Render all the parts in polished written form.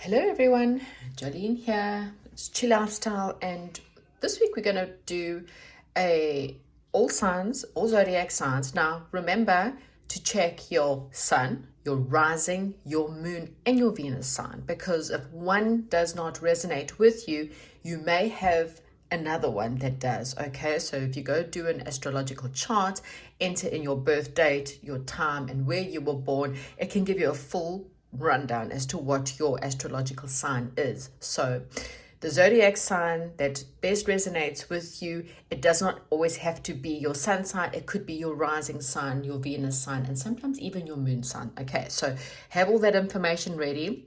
Hello everyone, Jolene here. It's Chill Lifestyle, and this week we're going to do all signs, all zodiac signs. Now remember to check your sun, your rising, your moon, and your Venus sign, because if one does not resonate with you, you may have another one that does. Okay, so if you go do an astrological chart, enter in your birth date, your time, and where you were born, it can give you a full rundown as to what your astrological sign is. So the zodiac sign that best resonates with you, it does not always have to be your sun sign. It could be your rising sign, your Venus sign, and sometimes even your moon sign. Okay, so have all that information ready,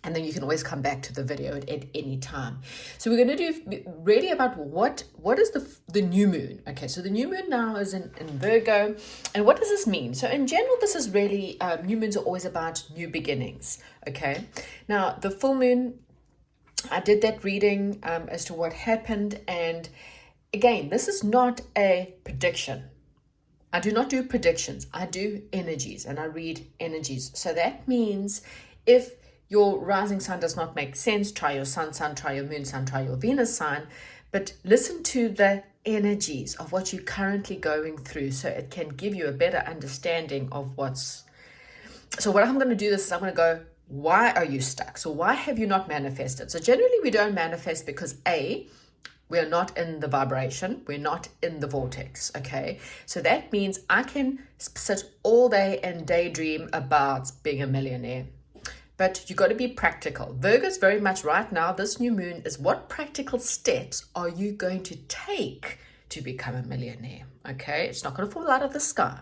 and then you can always come back to the video at any time. So we're going to do really about what is the new moon. Okay, so the new moon now is in Virgo. And what does this mean? So in general, this is really, new moons are always about new beginnings. Okay, now the full moon, I did that reading as to what happened. And again, this is not a prediction. I do not do predictions. I do energies, and I read energies. So that means if your rising sign does not make sense, try your sun sign, try your moon sign, try your Venus sign, but listen to the energies of what you're currently going through, so it can give you a better understanding of what's. So what I'm going to do this is I'm going to go, why are you stuck? So why have you not manifested? So generally we don't manifest because we're not in the vibration, we're not in the vortex. Okay, so that means I can sit all day and daydream about being a millionaire. But you got to be practical. Virgo's very much right now, this new moon is, what practical steps are you going to take to become a millionaire? Okay, it's not going to fall out of the sky.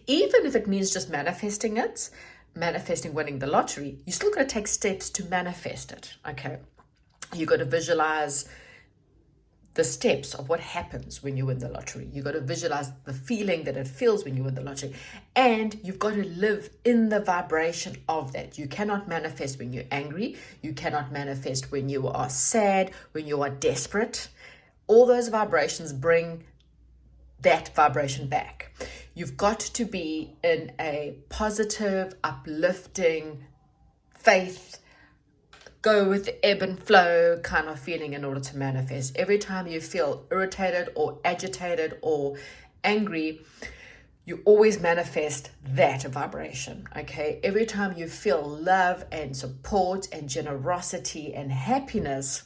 Even if it means just manifesting it, manifesting winning the lottery, you still got to take steps to manifest it. Okay, you got to visualize the steps of what happens when you win the lottery. You got to visualize the feeling that it feels when you win the lottery, and you've got to live in the vibration of that. You cannot manifest when you're angry. You cannot manifest when you are sad, when you are desperate. All those vibrations bring that vibration back. You've got to be in a positive, uplifting, faith, go with the ebb and flow kind of feeling in order to manifest. Every time you feel irritated or agitated or angry, you always manifest that vibration. Okay, every time you feel love and support and generosity and happiness,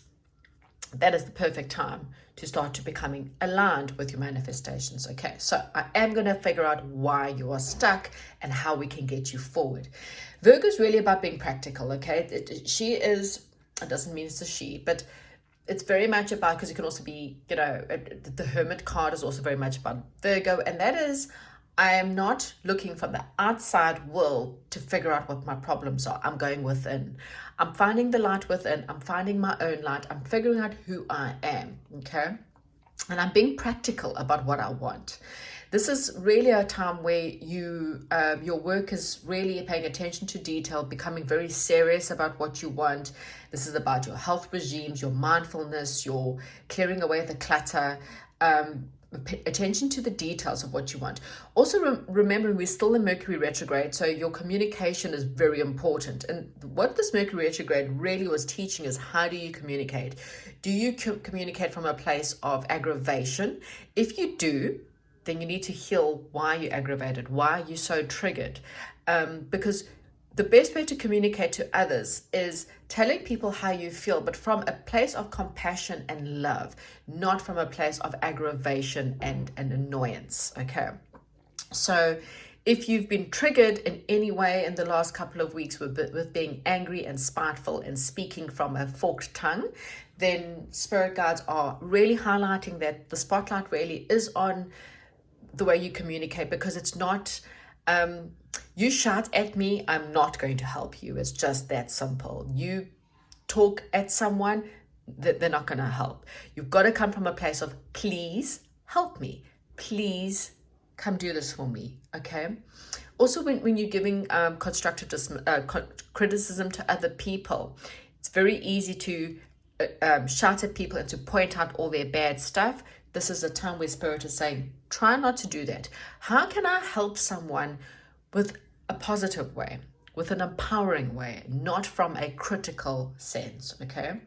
that is the perfect time to start to becoming aligned with your manifestations. Okay, so I am going to figure out why you are stuck and how we can get you forward. Virgo is really about being practical. Okay, she is, it doesn't mean it's a she, but it's very much about, because it can also be, the Hermit card is also very much about Virgo, and that is, I am not looking from the outside world to figure out what my problems are. I'm going within. I'm finding the light within. I'm finding my own light. I'm figuring out who I am, okay? And I'm being practical about what I want. This is really a time where your work is really paying attention to detail, becoming very serious about what you want. This is about your health regimes, your mindfulness, your clearing away the clutter, attention to the details of what you want. Also remember, we're still in Mercury retrograde, so your communication is very important. And what this Mercury retrograde really was teaching is, how do you communicate? Do you communicate from a place of aggravation? If you do, then you need to heal why you're aggravated, why you're so triggered, because the best way to communicate to others is telling people how you feel, but from a place of compassion and love, not from a place of aggravation and annoyance. Okay, so if you've been triggered in any way in the last couple of weeks with being angry and spiteful and speaking from a forked tongue, then spirit guides are really highlighting that the spotlight really is on the way you communicate, because it's not, you shout at me, I'm not going to help you. It's just that simple. You talk at someone, they're not going to help. You've got to come from a place of, please help me. Please come do this for me. Okay. Also, when you're giving constructive criticism to other people, it's very easy to shout at people and to point out all their bad stuff. This is a time where Spirit is saying, try not to do that. How can I help someone with a positive way? with an empowering way, not from a critical sense, okay?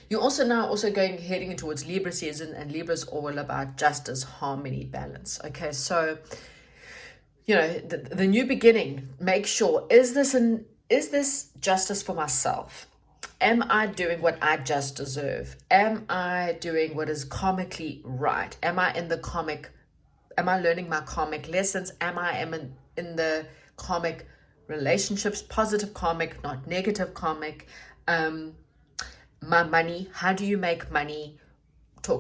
You're also now heading towards Libra season, and Libra is all about justice, harmony, balance, okay? So, you know, the new beginning, make sure, is this justice for myself? Am I doing what I just deserve? Am I doing what is karmically right? Am I learning my karmic lessons? Am in the karmic relationships, positive karmic, not negative karmic? My money, how do you make money?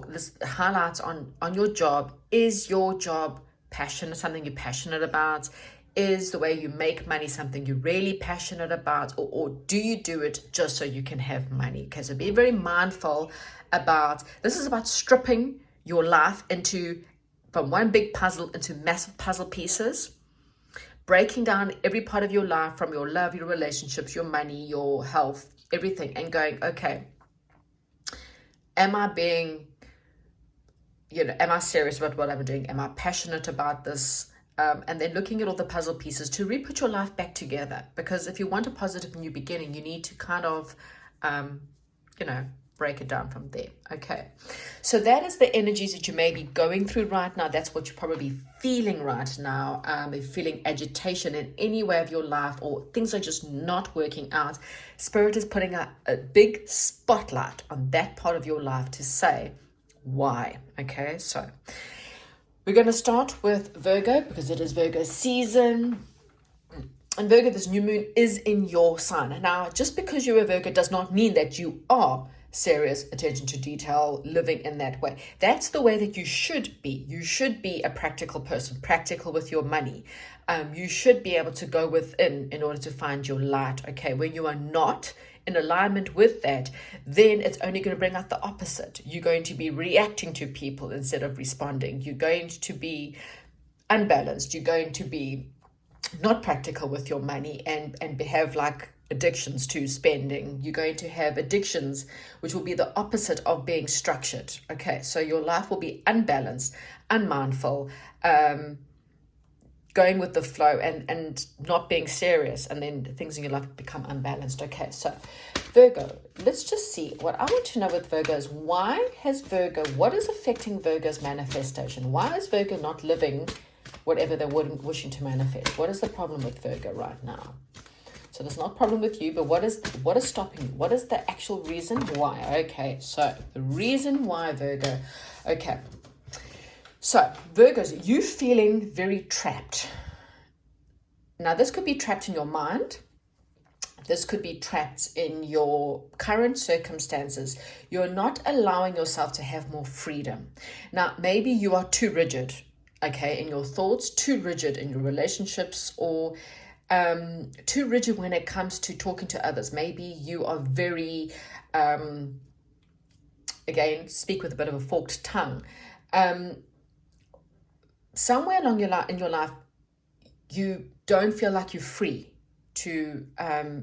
This highlights on your job. Is your job something you're passionate about? Is the way you make money something you're really passionate about, or do you do it just so you can have money? Okay, so be very mindful about, this is about stripping your life from one big puzzle into massive puzzle pieces, breaking down every part of your life, from your love, your relationships, your money, your health, everything, and going, okay, am I serious about what I'm doing? Am I passionate about this? And then looking at all the puzzle pieces to re-put your life back together. Because if you want a positive new beginning, you need to kind of, break it down from there. Okay. So that is the energies that you may be going through right now. That's what you're probably feeling right now. If feeling agitation in any way of your life, or things are just not working out, Spirit is putting a big spotlight on that part of your life to say why. Okay. So we're going to start with Virgo, because it is Virgo season. And Virgo, this new moon is in your sign. Now, just because you're a Virgo does not mean that you are serious, attention to detail, living in that way. That's the way that you should be. You should be a practical person, practical with your money. You should be able to go within in order to find your light. Okay, when you are not in alignment with that, then it's only going to bring out the opposite. You're going to be reacting to people instead of responding. You're going to be unbalanced. You're going to be not practical with your money and have like addictions to spending. You're going to have addictions, which will be the opposite of being structured. Okay, so your life will be unbalanced, unmindful, going with the flow and not being serious, and then things in your life become unbalanced. Okay, so Virgo, let's just see. What I want to know with Virgo is, what is affecting Virgo's manifestation? Why is Virgo not living whatever they're wishing to manifest? What is the problem with Virgo right now? So there's not a problem with you, but what is stopping you? What is the actual reason why? Okay, so the reason why, Virgo. Okay, so Virgos, you feeling very trapped. Now, this could be trapped in your mind. This could be trapped in your current circumstances. You're not allowing yourself to have more freedom. Now, maybe you are too rigid, okay, in your thoughts, too rigid in your relationships, or too rigid when it comes to talking to others. Maybe you are very, again, speak with a bit of a forked tongue. Somewhere along in your life, you don't feel like you're free to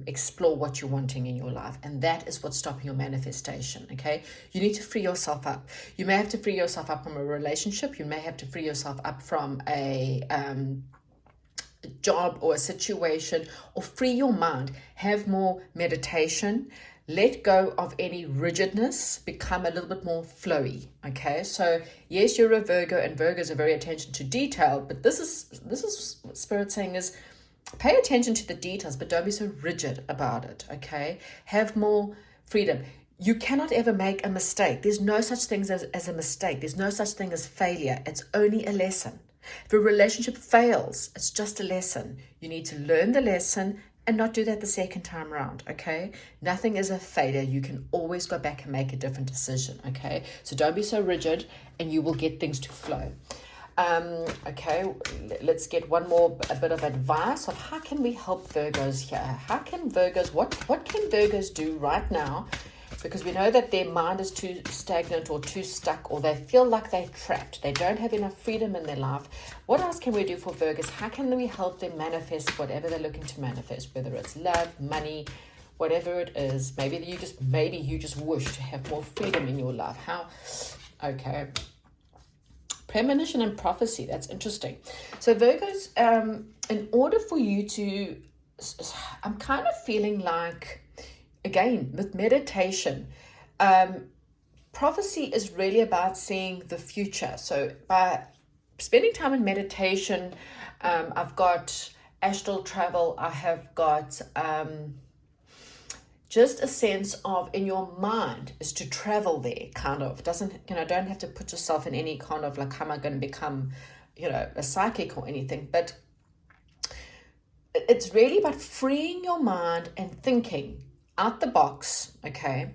explore what you're wanting in your life, and that is what's stopping your manifestation. Okay, you need to free yourself up. You may have to free yourself up from a relationship. You may have to free yourself up from a job or a situation, or free your mind. Have more meditation. Let go of any rigidness, become a little bit more flowy. Okay, so yes, you're a Virgo, and Virgos are very attention to detail, but this is what Spirit's saying is, pay attention to the details, but don't be so rigid about it. Okay, have more freedom. You cannot ever make a mistake. There's no such thing as a mistake. There's no such thing as failure. It's only a lesson. If a relationship fails, it's just a lesson. You need to learn the lesson and not do that the second time around, okay? Nothing is a failure. You can always go back and make a different decision, okay? So don't be so rigid, and you will get things to flow. Okay, let's get a bit of advice of how can we help Virgos here? How can Virgos, what can Virgos do right now? Because we know that their mind is too stagnant or too stuck, or they feel like they're trapped. They don't have enough freedom in their life. What else can we do for Virgos? How can we help them manifest whatever they're looking to manifest, whether it's love, money, whatever it is? Maybe you just wish to have more freedom in your life. How? Okay. Premonition and prophecy. That's interesting. So Virgos, in order for you to I'm kind of feeling like, again, with meditation, prophecy is really about seeing the future. So by spending time in meditation, I've got astral travel, I have got just a sense of, in your mind, is to travel there, kind of. Doesn't, don't have to put yourself in any kind of like, how am I going to become, a psychic or anything, but it's really about freeing your mind and thinking out the box, okay,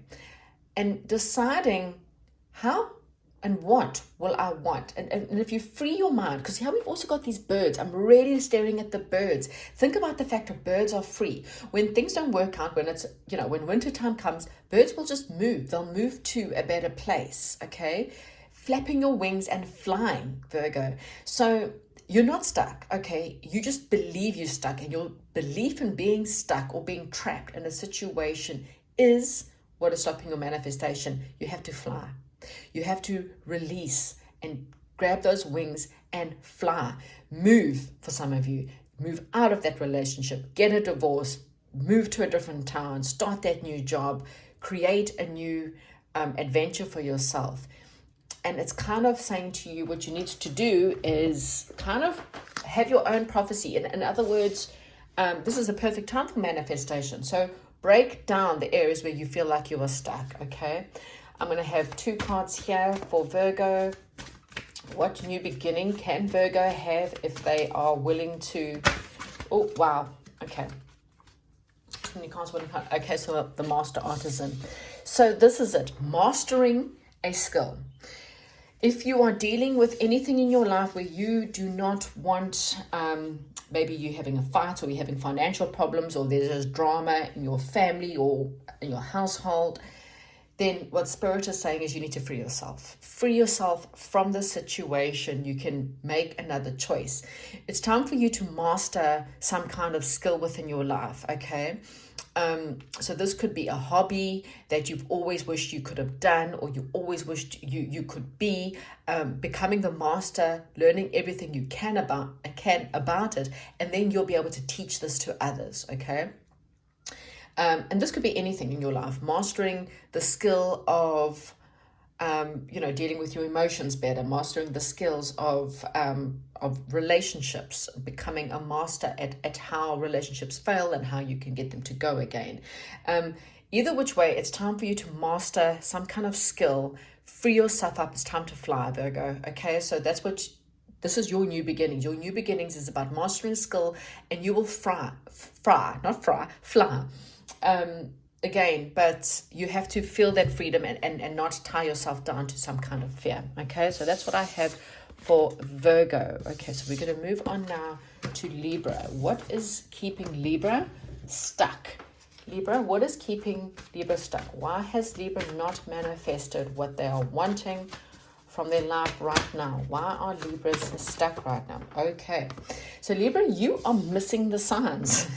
and deciding how and what will I want. And if you free your mind, because here we've also got these birds. I'm really staring at the birds. Think about the fact that birds are free. When things don't work out, when it's, when winter time comes, birds will just move. They'll move to a better place, okay? Flapping your wings and flying, Virgo. So you're not stuck, okay? You just believe you're stuck, and your belief in being stuck or being trapped in a situation is what is stopping your manifestation. You have to fly. You have to release and grab those wings and fly. Move, for some of you. Move out of that relationship. Get a divorce. Move to a different town. Start that new job. Create a new adventure for yourself. And it's kind of saying to you, what you need to do is kind of have your own prophecy. In other words, this is a perfect time for manifestation. So break down the areas where you feel like you are stuck, okay? I'm going to have 2 cards here for Virgo. What new beginning can Virgo have if they are willing to... Oh, wow. Okay. Too many cards. Okay, so the Master Artisan. So this is it. Mastering a skill. If you are dealing with anything in your life where you do not want, maybe you're having a fight, or you're having financial problems, or there's drama in your family or in your household, then what Spirit is saying is you need to free yourself. Free yourself from the situation. You can make another choice. It's time for you to master some kind of skill within your life, okay? So this could be a hobby that you've always wished you could have done, or you always wished you could be, becoming the master, learning everything you can about it, and then you'll be able to teach this to others, okay? And this could be anything in your life. Mastering the skill of, dealing with your emotions better. Mastering the skills of relationships. Becoming a master at how relationships fail and how you can get them to go again. Either which way, it's time for you to master some kind of skill. Free yourself up. It's time to fly, Virgo. Okay, so that's what... This is your new beginnings. Your new beginnings is about mastering skill, and you will fly. Again, but you have to feel that freedom and not tie yourself down to some kind of fear. Okay, so that's what I have for Virgo. Okay, so we're going to move on now to Libra. What is keeping Libra stuck? Libra, what is keeping Libra stuck? Why has Libra not manifested what they are wanting from their life right now? Why are Libras stuck right now? Okay, so Libra, you are missing the signs.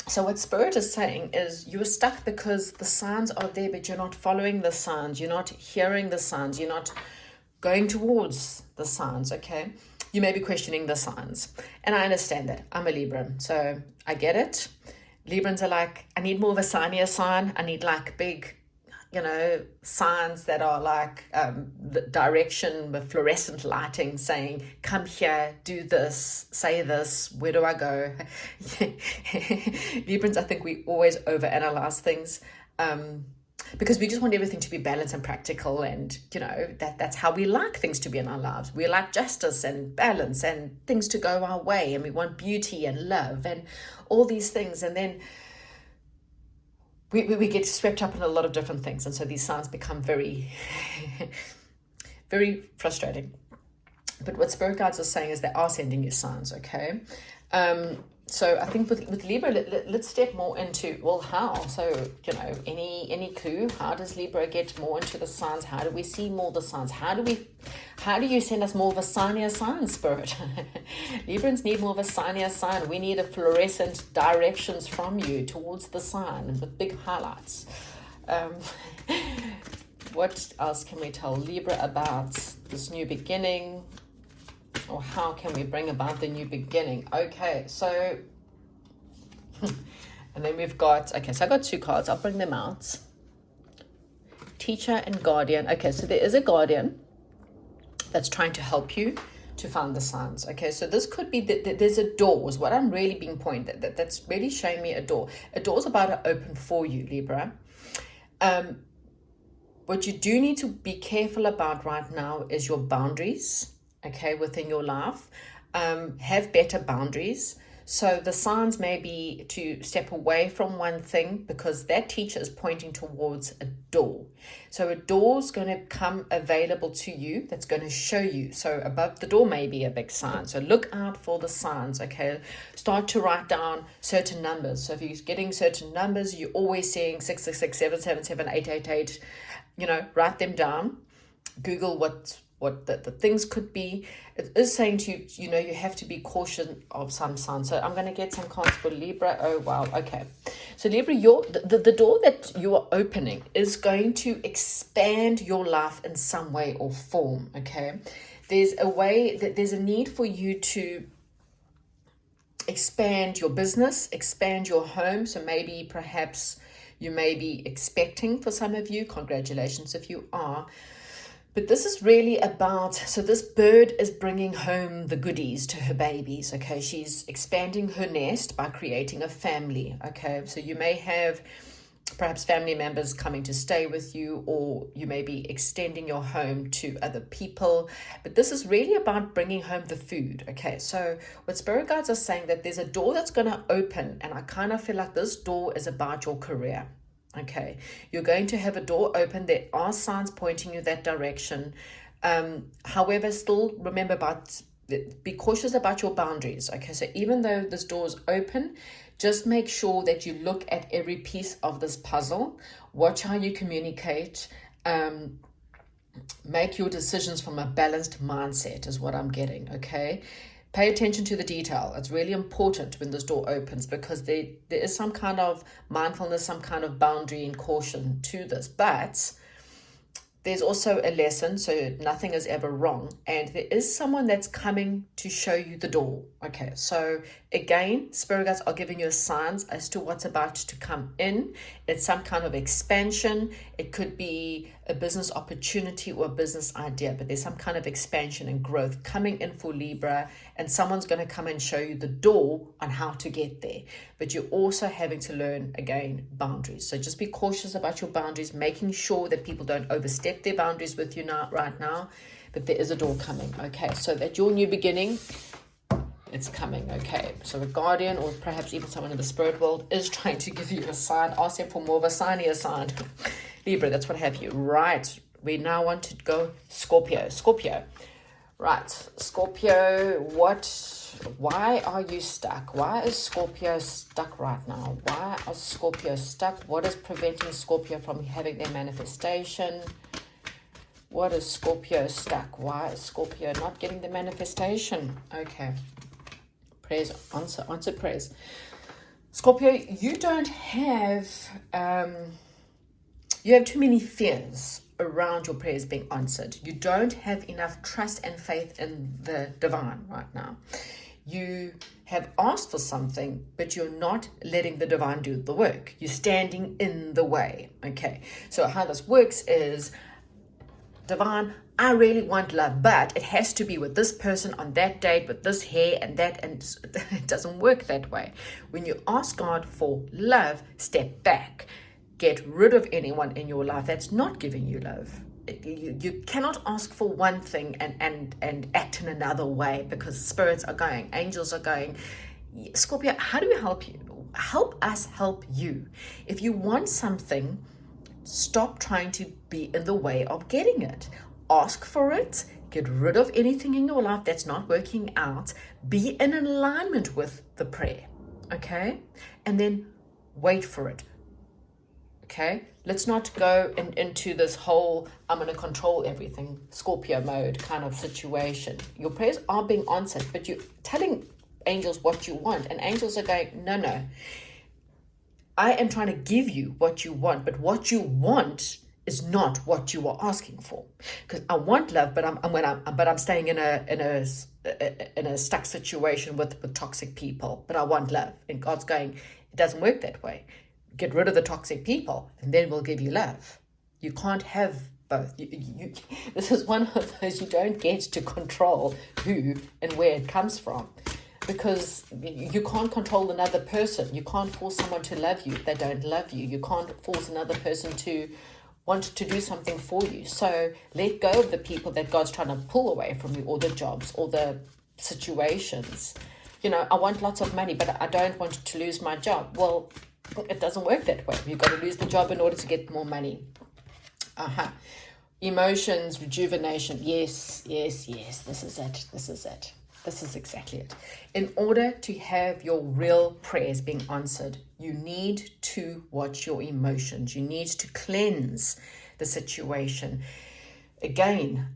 So what Spirit is saying is you're stuck because the signs are there, but you're not following the signs. You're not hearing the signs. You're not going towards the signs, okay? You may be questioning the signs. And I understand that. I'm a Libra, so I get it. Librans are like, I need more of a signier sign. I need like big, signs that are like the direction with fluorescent lighting saying, come here, do this, say this, where do I go? Librans, I think we always overanalyze things because we just want everything to be balanced and practical, and that's how we like things to be in our lives. We like justice and balance and things to go our way, and we want beauty and love and all these things, and then we get swept up in a lot of different things, and so these signs become very, very frustrating. But what Spirit Guides are saying is they are sending you signs, okay? So I think with Libra, let's step more into, well, how? So, any clue? How does Libra get more into the signs? How do we see more of the signs? How do you send us more of a signier sign, Spirit? Librans need more of a signier sign. We need a fluorescent directions from you towards the sign with big highlights. What else can we tell Libra about this new beginning? Or how can we bring about the new beginning? Okay, so And then we've got, okay, so I got two cards. I'll bring them out. Teacher and Guardian. Okay, so there is a Guardian that's trying to help you to find the signs. Okay, so this could be that there's a door is what I'm really being pointed that's really showing me a door. A door's about to open for you, Libra. What you do need to be careful about right now is your boundaries, okay, within your life. Have better boundaries. So the signs may be to step away from one thing because that teacher is pointing towards a door. So a door's going to come available to you that's going to show you. So above the door may be a big sign. So look out for the signs, okay? Start to write down certain numbers. So if you're getting certain numbers, you're always seeing 666, 777, 888, you know, write them down. Google what the things could be. It is saying to you, you know, you have to be cautious of some signs. So I'm going to get some cards for Libra. Oh, wow. Okay. So Libra, the door that you are opening is going to expand your life in some way or form. Okay. There's a way that there's a need for you to expand your business, expand your home. So maybe perhaps you may be expecting for some of you. Congratulations if you are. But this is really about, so this bird is bringing home the goodies to her babies, okay? She's expanding her nest by creating a family, okay? So you may have perhaps family members coming to stay with you, or you may be extending your home to other people. But this is really about bringing home the food, okay? So what spirit guides are saying that there's a door that's going to open, and I kind of feel like this door is about your career. Okay, you're going to have a door open. There are signs pointing you that direction. However, still remember be cautious about your boundaries. Okay, so even though this door is open, just make sure that you look at every piece of this puzzle. Watch how you communicate. Make your decisions from a balanced mindset is what I'm getting, okay? Pay attention to the detail. It's really important when this door opens because there is some kind of mindfulness, some kind of boundary and caution to this. But there's also a lesson, so nothing is ever wrong. And there is someone that's coming to show you the door. Okay, so again, spirit guides are giving you signs as to what's about to come in. It's some kind of expansion. It could be a business opportunity or a business idea, but there's some kind of expansion and growth coming in for Libra, and someone's going to come and show you the door on how to get there. But you're also having to learn, again, boundaries. So just be cautious about your boundaries, making sure that people don't overstep their boundaries with you right now. But there is a door coming, okay? So that your new beginning, it's coming, okay? So a guardian or perhaps even someone in the spirit world is trying to give you a sign. Ask them for more of a sign here, sign. Libra, that's what have you. Right, we now want to go Scorpio. Right, Scorpio, why are you stuck? Why is Scorpio stuck right now? Why are Scorpio stuck? What is preventing Scorpio from having their manifestation? What is Scorpio stuck? Why is Scorpio not getting the manifestation? Okay, prayers, answer prayers. Scorpio, you don't have, you have too many fears around your prayers being answered. You don't have enough trust and faith in the divine right now. You have asked for something, but you're not letting the divine do the work. You're standing in the way. Okay, so how this works is, divine, I really want love, but it has to be with this person on that date with this hair and that, and it doesn't work that way. When you ask God for love, step back. Get rid of anyone in your life that's not giving you love. You cannot ask for one thing and act in another way, because spirits are going, angels are going. Scorpio, how do we help you? Help us help you. If you want something, stop trying to be in the way of getting it. Ask for it. Get rid of anything in your life that's not working out. Be in alignment with the prayer. Okay? And then wait for it. Okay? Let's not go into this whole I'm going to control everything Scorpio mode kind of situation. Your prayers are being answered, but you're telling angels what you want, and angels are going, no. I am trying to give you what you want, but what you want is not what you are asking for. Because I want love, but I'm staying in a stuck situation with toxic people. But I want love, and God's going, It doesn't work that way. Get rid of the toxic people, and then we'll give you love. You can't have both. This is one of those you don't get to control who and where it comes from, because you can't control another person. You can't force someone to love you if they don't love you. You can't force another person to want to do something for you. So let go of the people that God's trying to pull away from you, or the jobs, or the situations. I want lots of money, but I don't want to lose my job. Well, it doesn't work that way. You've got to lose the job in order to get more money. Emotions, rejuvenation. Yes. This is it. This is exactly it. In order to have your real prayers being answered, you need to watch your emotions. You need to cleanse the situation. Again,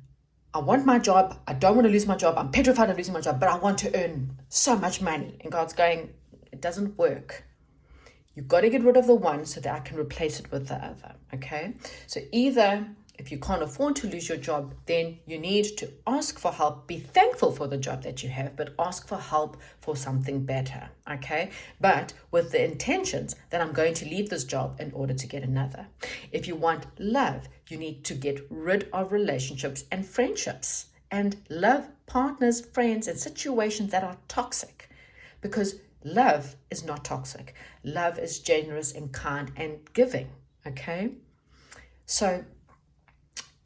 I want my job. I don't want to lose my job. I'm petrified of losing my job, but I want to earn so much money. And God's going, it doesn't work. You've got to get rid of the one so that I can replace it with the other. Okay? So either if you can't afford to lose your job, then you need to ask for help. Be thankful for the job that you have, but ask for help for something better. Okay? But with the intentions that I'm going to leave this job in order to get another. If you want love, you need to get rid of relationships and friendships, and love partners, friends, and situations that are toxic, because love is not toxic. Love is generous and kind and giving. Okay? So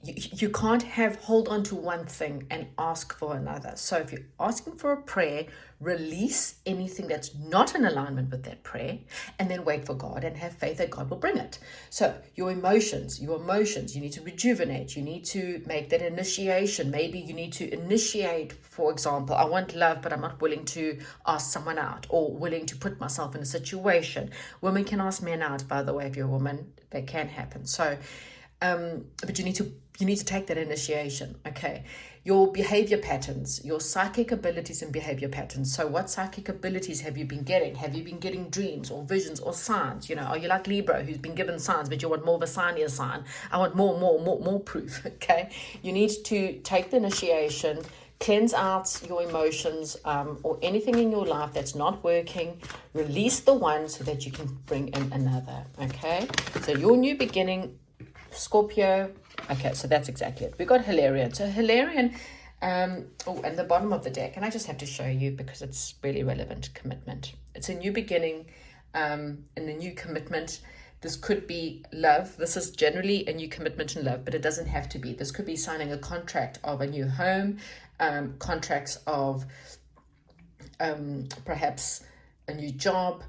you can't hold on to one thing and ask for another. So if you're asking for a prayer, release anything that's not in alignment with that prayer, and then wait for God and have faith that God will bring it. So your emotions, you need to rejuvenate. You need to make that initiation. Maybe you need to initiate, for example, I want love, but I'm not willing to ask someone out, or willing to put myself in a situation. Women can ask men out, by the way. If you're a woman, that can happen. So but you need to take that initiation. Okay, your behavior patterns, your psychic abilities and behavior patterns. So what psychic abilities have you been getting? Have you been getting dreams or visions or signs? Are you like Libra, who's been given signs, but you want more of a signier sign? I want more proof. Okay, you need to take the initiation, cleanse out your emotions, or anything in your life that's not working. Release the one so that you can bring in another. Okay, so your new beginning, Scorpio. Okay, so that's exactly it. We got Hilarion. So Hilarion, and the bottom of the deck, and I just have to show you because it's really relevant. Commitment. It's a new beginning, and a new commitment. This could be love. This is generally a new commitment in love, but it doesn't have to be. This could be signing a contract of a new home, contracts of perhaps a new job.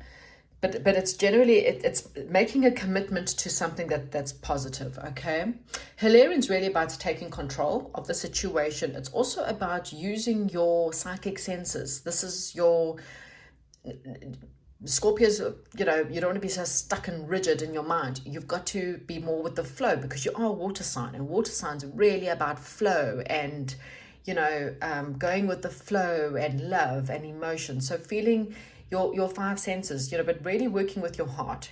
But it's generally, it's making a commitment to something that's positive, okay? Hilarion's really about taking control of the situation. It's also about using your psychic senses. This is your Scorpios, you don't want to be so stuck and rigid in your mind. You've got to be more with the flow, because you are a water sign, and water signs are really about flow and, going with the flow and love and emotion. So feeling your five senses, but really working with your heart.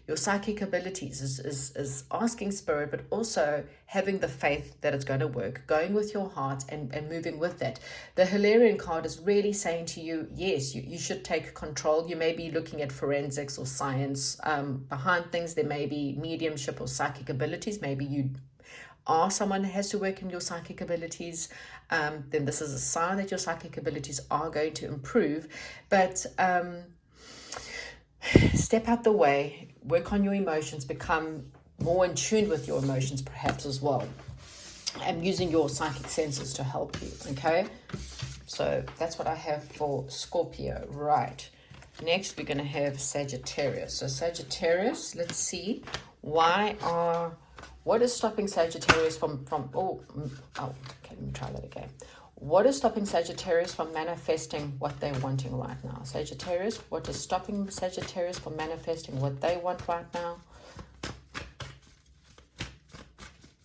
Your psychic abilities is asking spirit, but also having the faith that it's going to work, going with your heart and moving with that. The Hilarion card is really saying to you, yes, you should take control. You may be looking at forensics or science behind things. There may be mediumship or psychic abilities. Maybe you are someone who has to work in your psychic abilities. Then this is a sign that your psychic abilities are going to improve. But step out the way, work on your emotions, become more in tune with your emotions perhaps as well, and using your psychic senses to help you. Okay, so that's what I have for Scorpio. Right, next we're going to have Sagittarius. So Sagittarius, let's see, what is stopping Sagittarius from okay, let me try that again. What is stopping Sagittarius from manifesting what they're wanting right now? Sagittarius, what is stopping Sagittarius from manifesting what they want right now?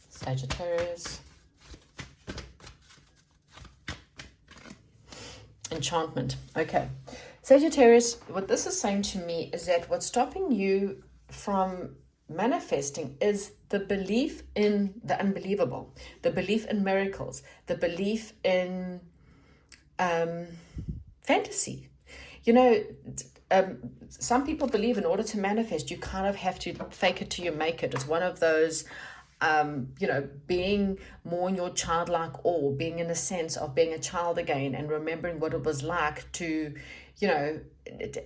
Sagittarius. Enchantment. Okay. Sagittarius, what this is saying to me is that what's stopping you from manifesting is the belief in the unbelievable, the belief in miracles, the belief in fantasy. some people believe in order to manifest, you kind of have to fake it till you make it. It's one of those, being more in your childlike awe, being in a sense of being a child again and remembering what it was like to,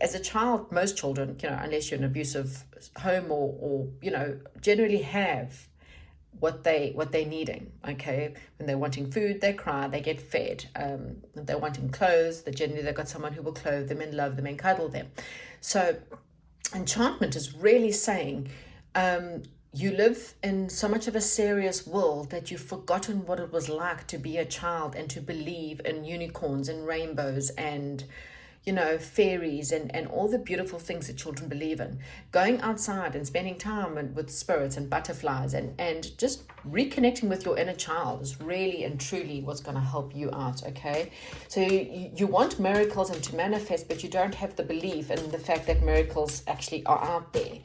as a child, most children, unless you're in an abusive home or generally have what they're needing. Okay, when they're wanting food, they cry, they get fed. If they're wanting clothes, they've got someone who will clothe them and love them and cuddle them. So enchantment is really saying, you live in so much of a serious world that you've forgotten what it was like to be a child and to believe in unicorns and rainbows and fairies and all the beautiful things that children believe in. Going outside and spending time with spirits and butterflies and just reconnecting with your inner child is really and truly what's going to help you out. Okay, so you want miracles and to manifest, but you don't have the belief in the fact that miracles actually are out there.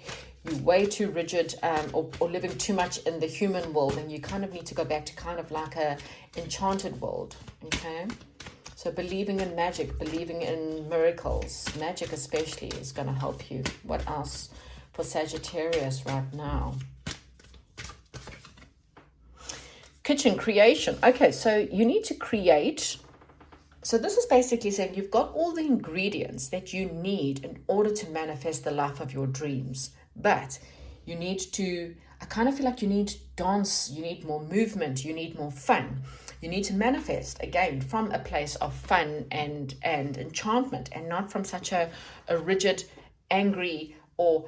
You're way too rigid or living too much in the human world, and you kind of need to go back to kind of like a enchanted world. Okay, so believing in magic, believing in miracles, magic especially, is going to help you. What else for Sagittarius right now? Kitchen creation. Okay, so you need to create. So this is basically saying you've got all the ingredients that you need in order to manifest the life of your dreams. But you need to, I kind of feel like you need dance, you need more movement, you need more fun. You need to manifest, again, from a place of fun and enchantment, and not from such a rigid, angry, or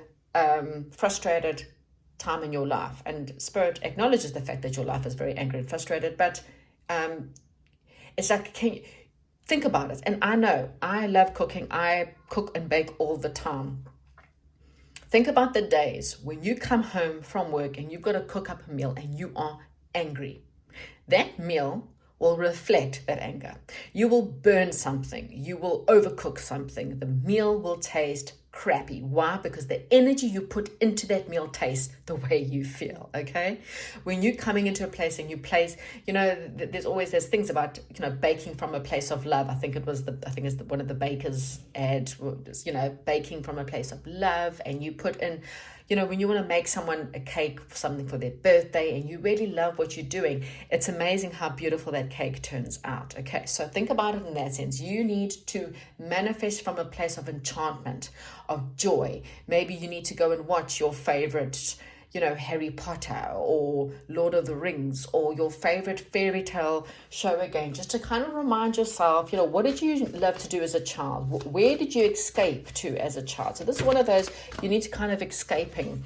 frustrated time in your life. And Spirit acknowledges the fact that your life is very angry and frustrated, but it's like, think about it. And I know, I love cooking. I cook and bake all the time. Think about the days when you come home from work and you've got to cook up a meal and you are angry. That meal will reflect that anger. You will burn something. You will overcook something. The meal will taste crappy. Why? Because the energy you put into that meal tastes the way you feel. Okay, when you're coming into a place and you place, there's things about baking from a place of love. I think it's one of the bakers ads, baking from a place of love. And you put in, when you want to make someone a cake for something for their birthday and you really love what you're doing, it's amazing how beautiful that cake turns out. Okay, so think about it in that sense. You need to manifest from a place of enchantment, of joy. Maybe you need to go and watch your favorite, Harry Potter or Lord of the Rings or your favorite fairy tale show again, just to kind of remind yourself, what did you love to do as a child? Where did you escape to as a child? So this is one of those, you need to kind of escaping.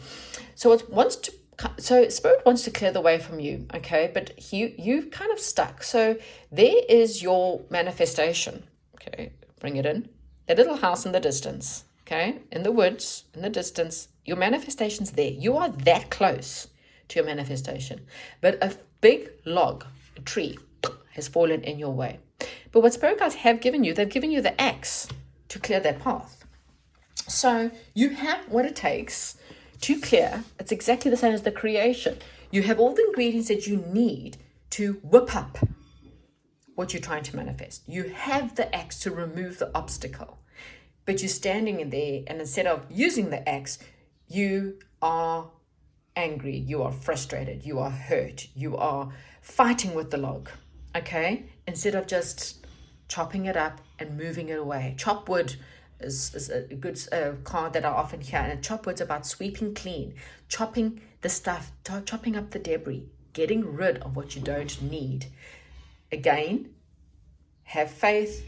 So Spirit wants to clear the way from you, okay? But you've kind of stuck. So there is your manifestation, okay? Bring it in. That little house in the distance, okay? In the woods, in the distance. Your manifestation's there. You are that close to your manifestation. But a big log, a tree, has fallen in your way. But what Spirit guides have given you, they've given you the axe to clear that path. So you have what it takes to clear. It's exactly the same as the creation. You have all the ingredients that you need to whip up what you're trying to manifest. You have the axe to remove the obstacle. But you're standing in there, and instead of using the axe, you are angry, you are frustrated, you are hurt, you are fighting with the log, okay? Instead of just chopping it up and moving it away. Chop wood is a good card that I often hear, and chop wood's about sweeping clean, chopping the stuff, chopping up the debris, getting rid of what you don't need. Again, have faith,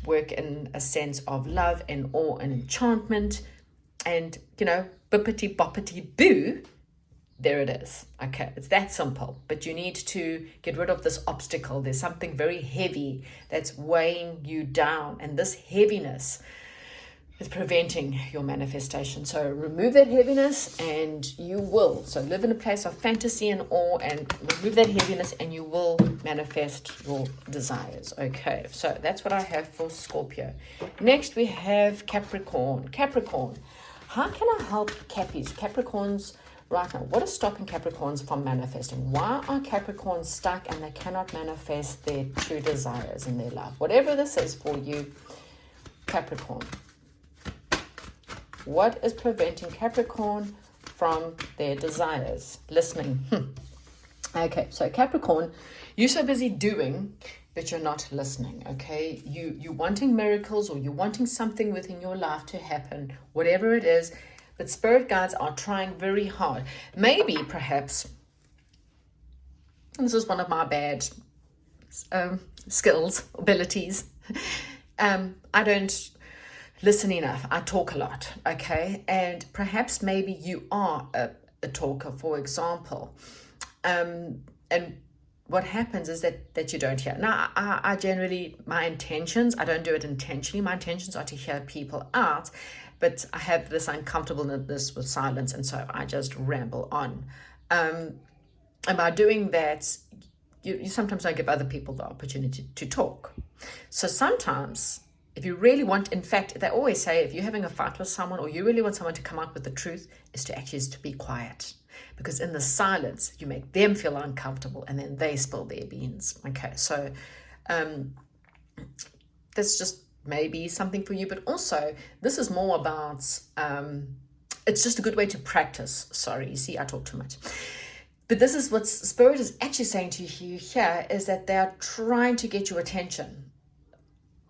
work in a sense of love and awe and enchantment, and bippity boppity boo, there it is. Okay, it's that simple. But you need to get rid of this obstacle. There's something very heavy that's weighing you down, and this heaviness is preventing your manifestation. So remove that heaviness and you will. So live in a place of fantasy and awe and remove that heaviness and you will manifest your desires. Okay, so that's what I have for Scorpio. Next we have Capricorn. Capricorn. How can I help Cappies? Capricorns right now. What is stopping Capricorns from manifesting? Why are Capricorns stuck and they cannot manifest their true desires in their life? Whatever this is for you, Capricorn. What is preventing Capricorn from their desires? Listening. Okay, so Capricorn, you're so busy doing that you're not listening, okay? You're wanting miracles, or you're wanting something within your life to happen, whatever it is, but spirit guides are trying very hard. Maybe, perhaps, and this is one of my bad skills, abilities, I don't listen enough. I talk a lot, okay? And perhaps maybe you are a talker, for example. And what happens is that you don't hear. Now, I generally, my intentions, I don't do it intentionally. My intentions are to hear people out, but I have this uncomfortableness with silence, and so I just ramble on. And by doing that, you sometimes don't give other people the opportunity to talk. So sometimes, if you really want, in fact, they always say, if you're having a fight with someone, or you really want someone to come out with the truth, is to actually just to be quiet. Because in the silence, you make them feel uncomfortable, and then they spill their beans. Okay, so that's just maybe something for you. But also, this is more about, it's just a good way to practice. Sorry, you see, I talk too much. But this is what Spirit is actually saying to you here, is that they're trying to get your attention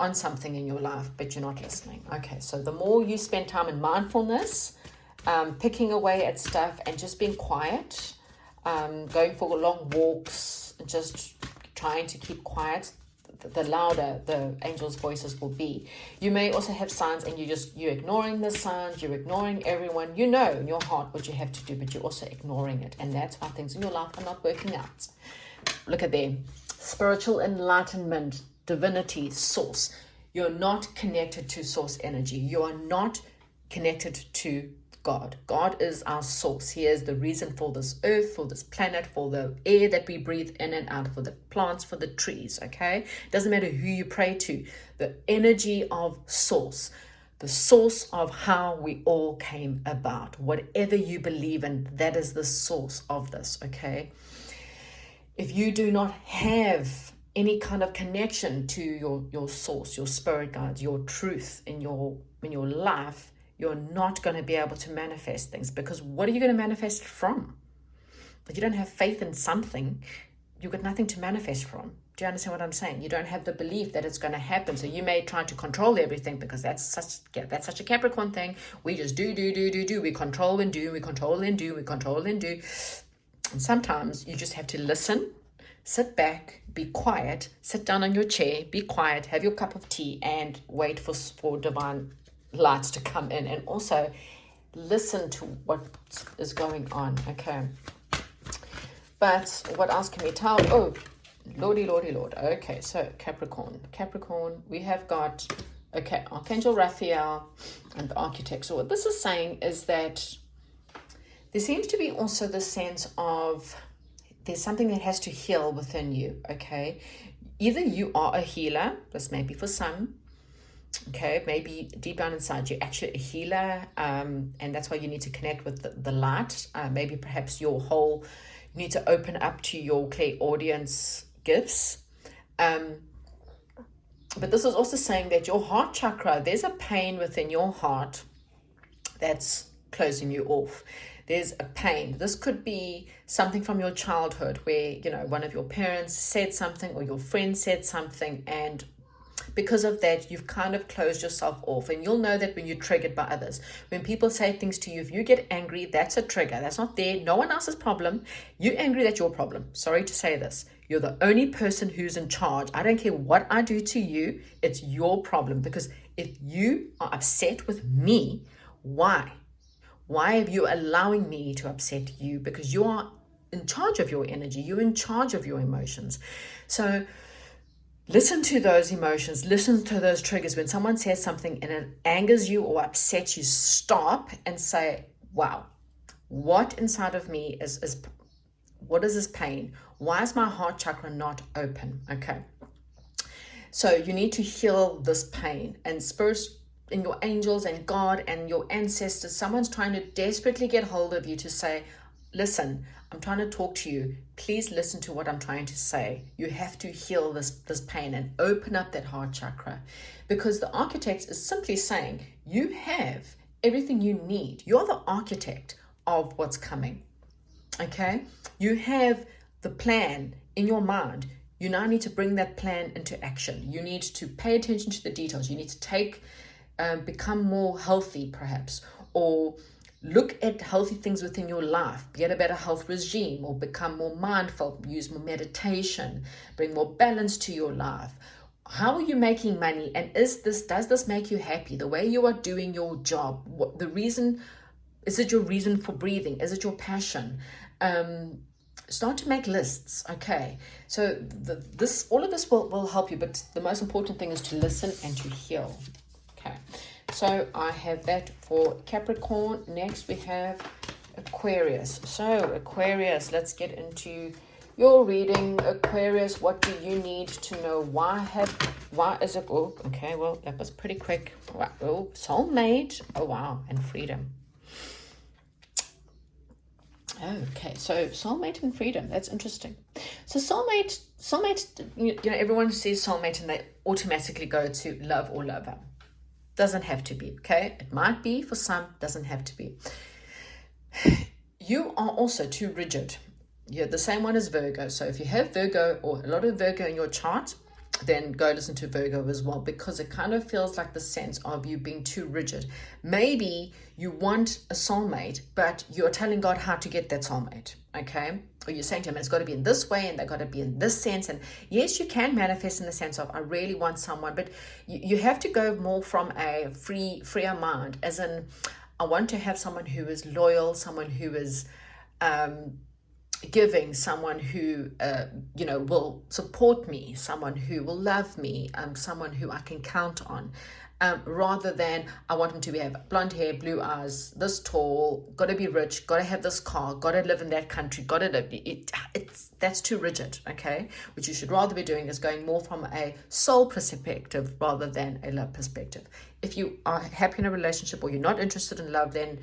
on something in your life, but you're not listening. Okay, so the more you spend time in mindfulness, picking away at stuff and just being quiet, going for long walks, and just trying to keep quiet, the louder the angels' voices will be. You may also have signs, and you're ignoring the signs, you're ignoring everyone. You know in your heart what you have to do, but you're also ignoring it, and that's why things in your life are not working out. Look at them. Spiritual enlightenment, divinity, source. You're not connected to source energy. You are not connected to God. God is our source. He is the reason for this earth, for this planet, for the air that we breathe in and out, for the plants, for the trees, okay? It doesn't matter who you pray to. The energy of source, the source of how we all came about. Whatever you believe in, that is the source of this, okay? If you do not have any kind of connection to your source, your spirit guides, your truth in your life, you're not going to be able to manifest things, because what are you going to manifest from? If you don't have faith in something, you've got nothing to manifest from. Do you understand what I'm saying? You don't have the belief that it's going to happen. So you may try to control everything, because that's such a Capricorn thing. We just do. We control and do. We control and do. We control and do. And sometimes you just have to listen, sit back, be quiet, sit down on your chair, be quiet, have your cup of tea, and wait for divine lights to come in, and also listen to what is going on, okay? But what else can we tell? Oh, lordy lord. Okay, so Capricorn, we have got, okay, Archangel Raphael and the Architect. So what this is saying is that there seems to be also the sense of there's something that has to heal within you, okay? Either you are a healer, this may be for some, okay, maybe deep down inside you're actually a healer, and that's why you need to connect with the light. Maybe perhaps you need to open up to your clairaudience gifts. But this is also saying that your heart chakra, there's a pain within your heart that's closing you off. There's a pain. This could be something from your childhood where, one of your parents said something, or your friend said something, and because of that, you've kind of closed yourself off. And you'll know that when you're triggered by others. When people say things to you, if you get angry, that's a trigger. That's not no one else's problem. You're angry, that's your problem. Sorry to say this. You're the only person who's in charge. I don't care what I do to you. It's your problem. Because if you are upset with me, why? Why are you allowing me to upset you? Because you are in charge of your energy. You're in charge of your emotions. So listen to those emotions, listen to those triggers. When someone says something and it angers you or upsets you, stop and say, wow, what inside of me what is this pain? Why is my heart chakra not open? Okay. So you need to heal this pain, and spirits in your angels and God and your ancestors, someone's trying to desperately get hold of you to say, listen, I'm trying to talk to you. Please listen to what I'm trying to say. You have to heal this pain and open up that heart chakra, because the Architect is simply saying you have everything you need. You're the architect of what's coming. Okay, you have the plan in your mind. You now need to bring that plan into action. You need to pay attention to the details. You need to become more healthy, perhaps, or look at healthy things within your life, get a better health regime, or become more mindful, use more meditation, bring more balance to your life. How are you making money? And does this make you happy? The way you are doing your job, is it your reason for breathing? Is it your passion? Start to make lists. Okay, so all of this will help you, but the most important thing is to listen and to heal. Okay, so I have that for Capricorn. Next we have Aquarius. So Aquarius, let's get into your reading. Aquarius, what do you need to know? Why is it? Oh, okay, well, that was pretty quick. Wow. Oh, soulmate. Oh, wow. And freedom. Okay, so soulmate and freedom. That's interesting. So soulmate, you know, everyone says soulmate and they automatically go to love or lover. Doesn't have to be, okay? It might be for some, doesn't have to be. You are also too rigid. You're the same one as Virgo. So if you have Virgo or a lot of Virgo in your chart, then go listen to Virgo as well, because it kind of feels like the sense of you being too rigid. Maybe you want a soulmate, but you're telling God how to get that soulmate, okay? Or you're saying to him, it's got to be in this way and they've got to be in this sense. And yes, you can manifest in the sense of, I really want someone, but you have to go more from a freer mind, as in, I want to have someone who is loyal, someone who is giving, someone who will support me, someone who will love me, someone who I can count on, rather than I want him to have blonde hair, blue eyes, this tall, got to be rich, got to have this car, got to live in that country, got to live that's too rigid. Okay, what you should rather be doing is going more from a soul perspective rather than a love perspective. If you are happy in a relationship or you're not interested in love, then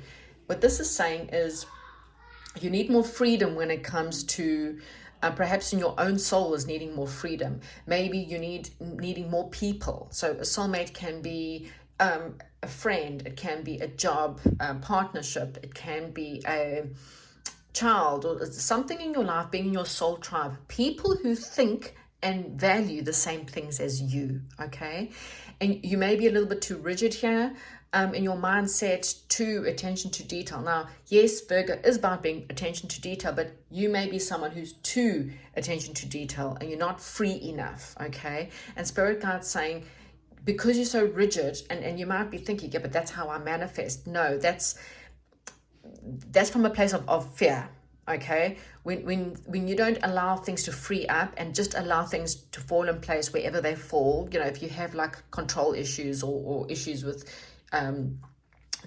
what this is saying is you need more freedom when it comes to perhaps in your own soul is needing more freedom. Maybe you needing more people. So a soulmate can be a friend, it can be a job partnership, it can be a child, or something in your life, being in your soul tribe. People who think and value the same things as you, okay? And you may be a little bit too rigid here in your mindset, too attention to detail. Now, yes, Virgo is about being attention to detail, but you may be someone who's too attention to detail and you're not free enough, okay? And Spirit Guide's saying, because you're so rigid, and you might be thinking, yeah, but that's how I manifest. No, that's from a place of fear. Okay, when you don't allow things to free up and just allow things to fall in place wherever they fall, you know, if you have like control issues or issues with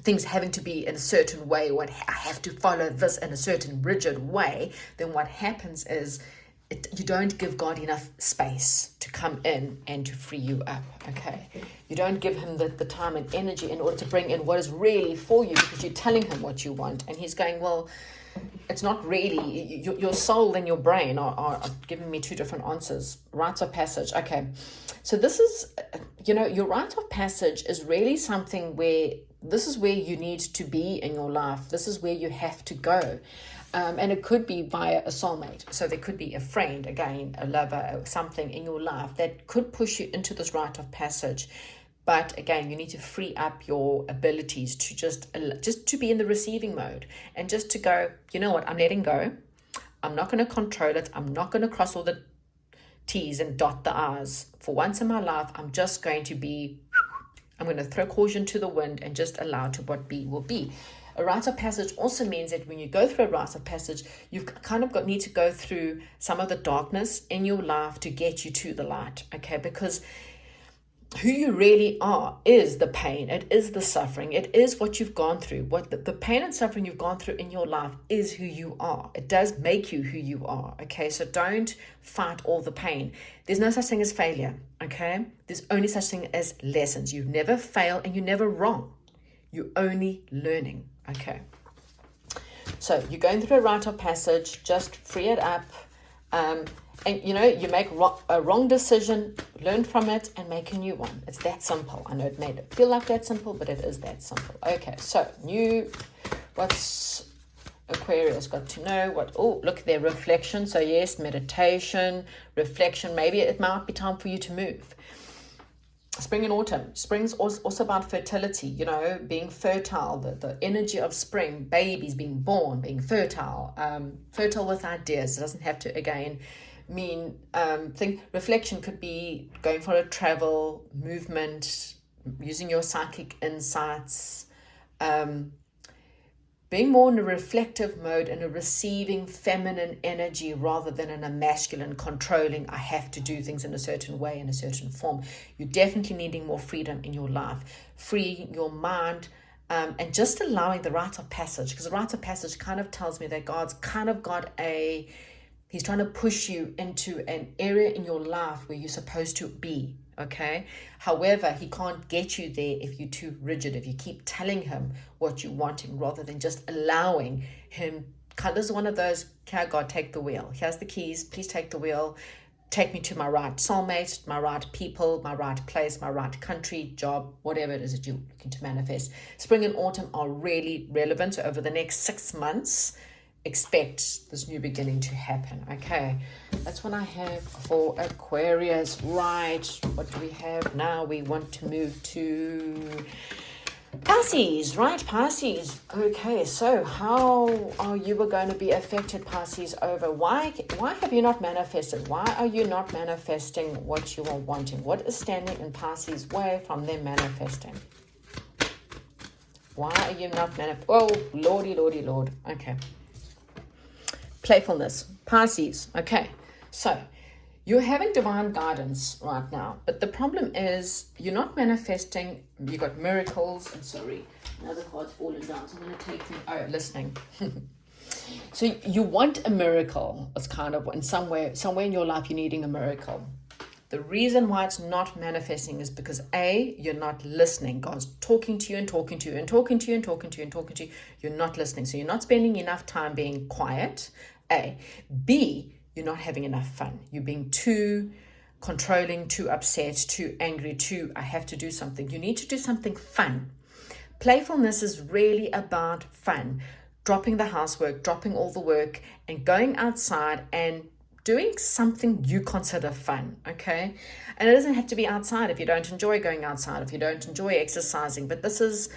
things having to be in a certain way, or I have to follow this in a certain rigid way, then what happens is you don't give God enough space to come in and to free you up, okay? You don't give him the time and energy in order to bring in what is really for you, because you're telling him what you want and he's going, well, it's not really, your soul and your brain are giving me two different answers. Rites of passage. Okay. So this is, your rite of passage is really something where this is where you need to be in your life. This is where you have to go. And it could be via a soulmate. So there could be a friend, again, a lover, or something in your life that could push you into this rite of passage. But again, you need to free up your abilities to just to be in the receiving mode and just to go, you know what, I'm letting go. I'm not going to control it. I'm not going to cross all the T's and dot the I's. For once in my life, I'm just going to I'm going to throw caution to the wind and just allow to what be will be. A rite of passage also means that when you go through a rite of passage, you've kind of need to go through some of the darkness in your life to get you to the light, okay? Because who you really are is the pain, it is the suffering, it is what you've gone through. What the pain and suffering you've gone through in your life is who you are. It does make you who you are, okay? So don't fight all the pain. There's no such thing as failure, okay? There's only such thing as lessons. You never fail and you're never wrong. You're only learning, okay? So you're going through a rite of passage, just free it up. And, you know, you make a wrong decision, learn from it, and make a new one. It's that simple. I know it made it feel like that simple, but it is that simple. Okay, so what's Aquarius got to know? Look, their reflection. So yes, meditation, reflection. Maybe it might be time for you to move. Spring and autumn. Spring's also about fertility, you know, being fertile, the energy of spring, babies being born, being fertile, fertile with ideas. It doesn't have to, again, mean reflection could be going for a travel, movement, using your psychic insights, being more in a reflective mode and a receiving feminine energy rather than in a masculine controlling, I have to do things in a certain way, in a certain form. You're definitely needing more freedom in your life, freeing your mind, and just allowing the rite of passage, because the rite of passage kind of tells me that God's kind of got he's trying to push you into an area in your life where you're supposed to be. Okay. However, he can't get you there if you're too rigid, if you keep telling him what you're wanting rather than just allowing him. This is one of those, okay, God, take the wheel. Here's the keys. Please take the wheel. Take me to my right soulmate, my right people, my right place, my right country, job, whatever it is that you're looking to manifest. Spring and autumn are really relevant. So over the next 6 months, expect this new beginning to happen. Okay, that's what I have for Aquarius. Right, what do we have now? We want to move to Pisces, right? Pisces. Okay, so how are you going to be affected, Pisces, over why have you not manifested? Why are you not manifesting what you are wanting? What is standing in Pisces' way from them manifesting? Why are you not manifesting? Oh, lordy, Lord. Okay. Playfulness, Pisces. Okay, so you're having divine guidance right now, but the problem is you're not manifesting. You got miracles. And sorry, another card's fallen down, so I'm going to take them. Oh, listening. So you want a miracle. It's kind of in somewhere in your life you're needing a miracle. The reason why it's not manifesting is because you're not listening. God's talking to you and talking to you and talking to you and talking to you and talking to you. You're not listening. So you're not spending enough time being quiet. B, you're not having enough fun. You're being too controlling, too upset, too angry, I have to do something. You need to do something fun. Playfulness is really about fun. Dropping the housework, dropping all the work, and going outside and doing something you consider fun, okay? And it doesn't have to be outside if you don't enjoy going outside, if you don't enjoy exercising. But this is,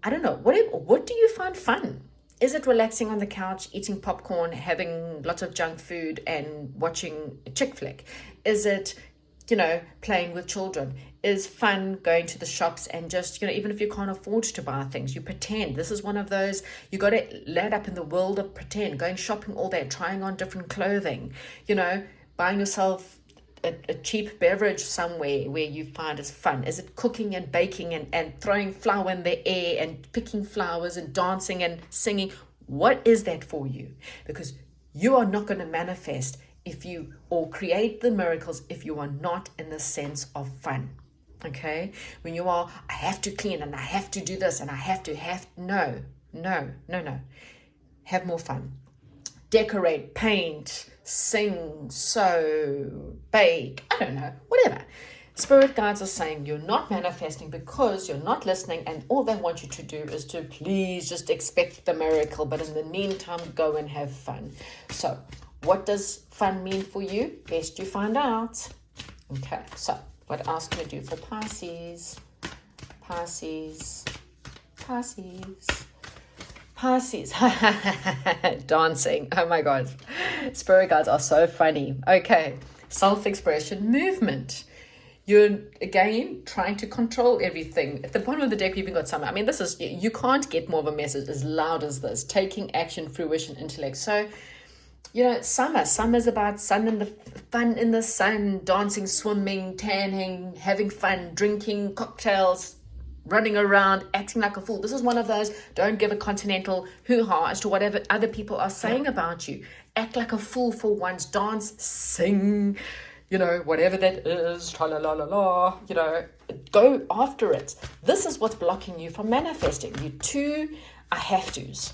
I don't know, what do you find fun? Is it relaxing on the couch, eating popcorn, having lots of junk food and watching a chick flick? Is it, playing with children? Is fun going to the shops and just, even if you can't afford to buy things, you pretend? This is one of those, you got to land up in the world of pretend, going shopping all day, trying on different clothing, buying yourself a cheap beverage somewhere where you find is fun. Is it cooking and baking and throwing flour in the air and picking flowers and dancing and singing? What is that for you? Because you are not going to manifest or create the miracles if you are not in the sense of fun. Okay? When you are, I have to clean and I have to do this and I have no. Have more fun. Decorate, paint, sing, sew, bake, I don't know, whatever. Spirit guides are saying you're not manifesting because you're not listening, and all they want you to do is to please just expect the miracle, but in the meantime, go and have fun. So what does fun mean for you? Best you find out. Okay, so what else can I do for Pisces? Pisces. Dancing. Oh my God. Spirit guides are so funny. Okay. Self-expression, movement. You're, again, trying to control everything. At the bottom of the deck, we've even got summer. I mean, this is, you can't get more of a message as loud as this. Taking action, fruition, intellect. So, summer's about fun in the sun, dancing, swimming, tanning, having fun, drinking cocktails, running around, acting like a fool. This is one of those, don't give a continental hoo-ha as to whatever other people are saying about you. Act like a fool for once, dance, sing, whatever that is, tra-la-la-la-la, go after it. This is what's blocking you from manifesting. You too are have-tos.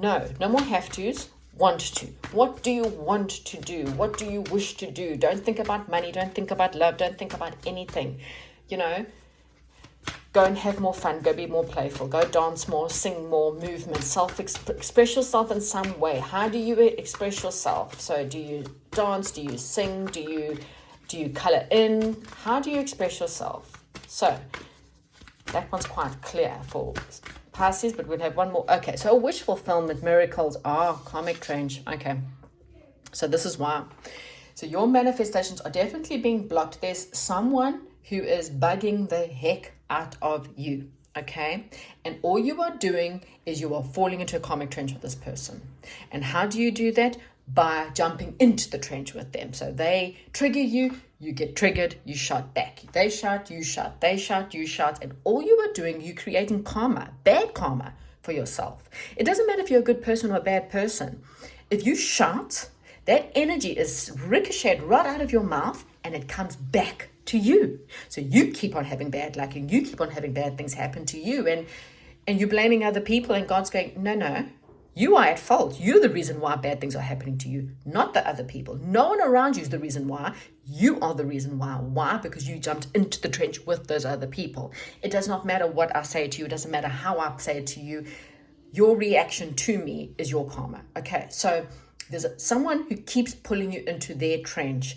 No more have-tos. want to? What do you want to do? What do you wish to do? Don't think about money. Don't think about love. Don't think about anything. You know, go and have more fun. Go be more playful. Go dance more, sing more, movement, express yourself in some way. How do you express yourself? So do you dance? Do you sing? Do you color in? How do you express yourself? So that one's quite clear for Pisces, but we'll have one more. Okay, so wish fulfillment, miracles, karmic change. Okay, so this is why. So your manifestations are definitely being blocked. There's someone who is bugging the heck out of you, okay? And all you are doing is you are falling into a karmic trench with this person. And how do you do that? By jumping into the trench with them. So they trigger you, you get triggered, you shout back. They shout, you shout, they shout, you shout. And all you are doing, you're creating karma, bad karma for yourself. It doesn't matter if you're a good person or a bad person. If you shout, that energy is ricocheted right out of your mouth and it comes back to you. So you keep on having bad luck and you keep on having bad things happen to you. And you're blaming other people, and God's going, no. You are at fault. You're the reason why bad things are happening to you, not the other people. No one around you is the reason why. You are the reason why. Why? Because you jumped into the trench with those other people. It does not matter what I say to you. It doesn't matter how I say it to you. Your reaction to me is your karma. Okay, so there's someone who keeps pulling you into their trench.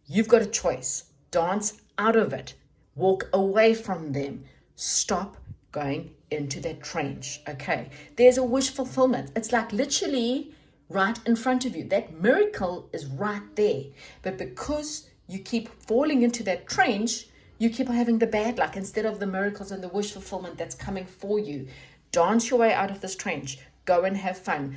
You've got a choice. Dance out of it. Walk away from them. Stop going into that trench. Okay, there's a wish fulfillment. It's like literally right in front of you. That miracle is right there, but because you keep falling into that trench, you keep on having the bad luck instead of the miracles and the wish fulfillment that's coming for you. Dance your way out of this trench. Go and have fun.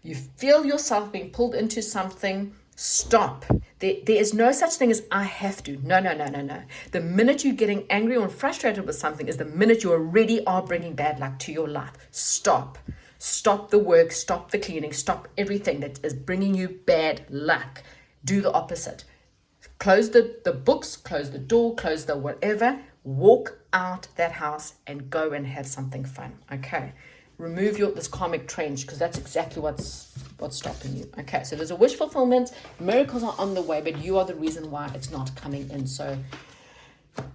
You feel yourself being pulled into something, stop. There is no such thing as I have to. No. The minute you're getting angry or frustrated with something is the minute you already are bringing bad luck to your life. Stop. Stop the work, stop the cleaning, stop everything that is bringing you bad luck. Do the opposite. Close the books, close the door, close the whatever. Walk out that house and go and have something fun. Okay. Remove this karmic trench, because that's exactly what's stopping you. Okay, so there's a wish fulfillment. Miracles are on the way, but you are the reason why it's not coming in. So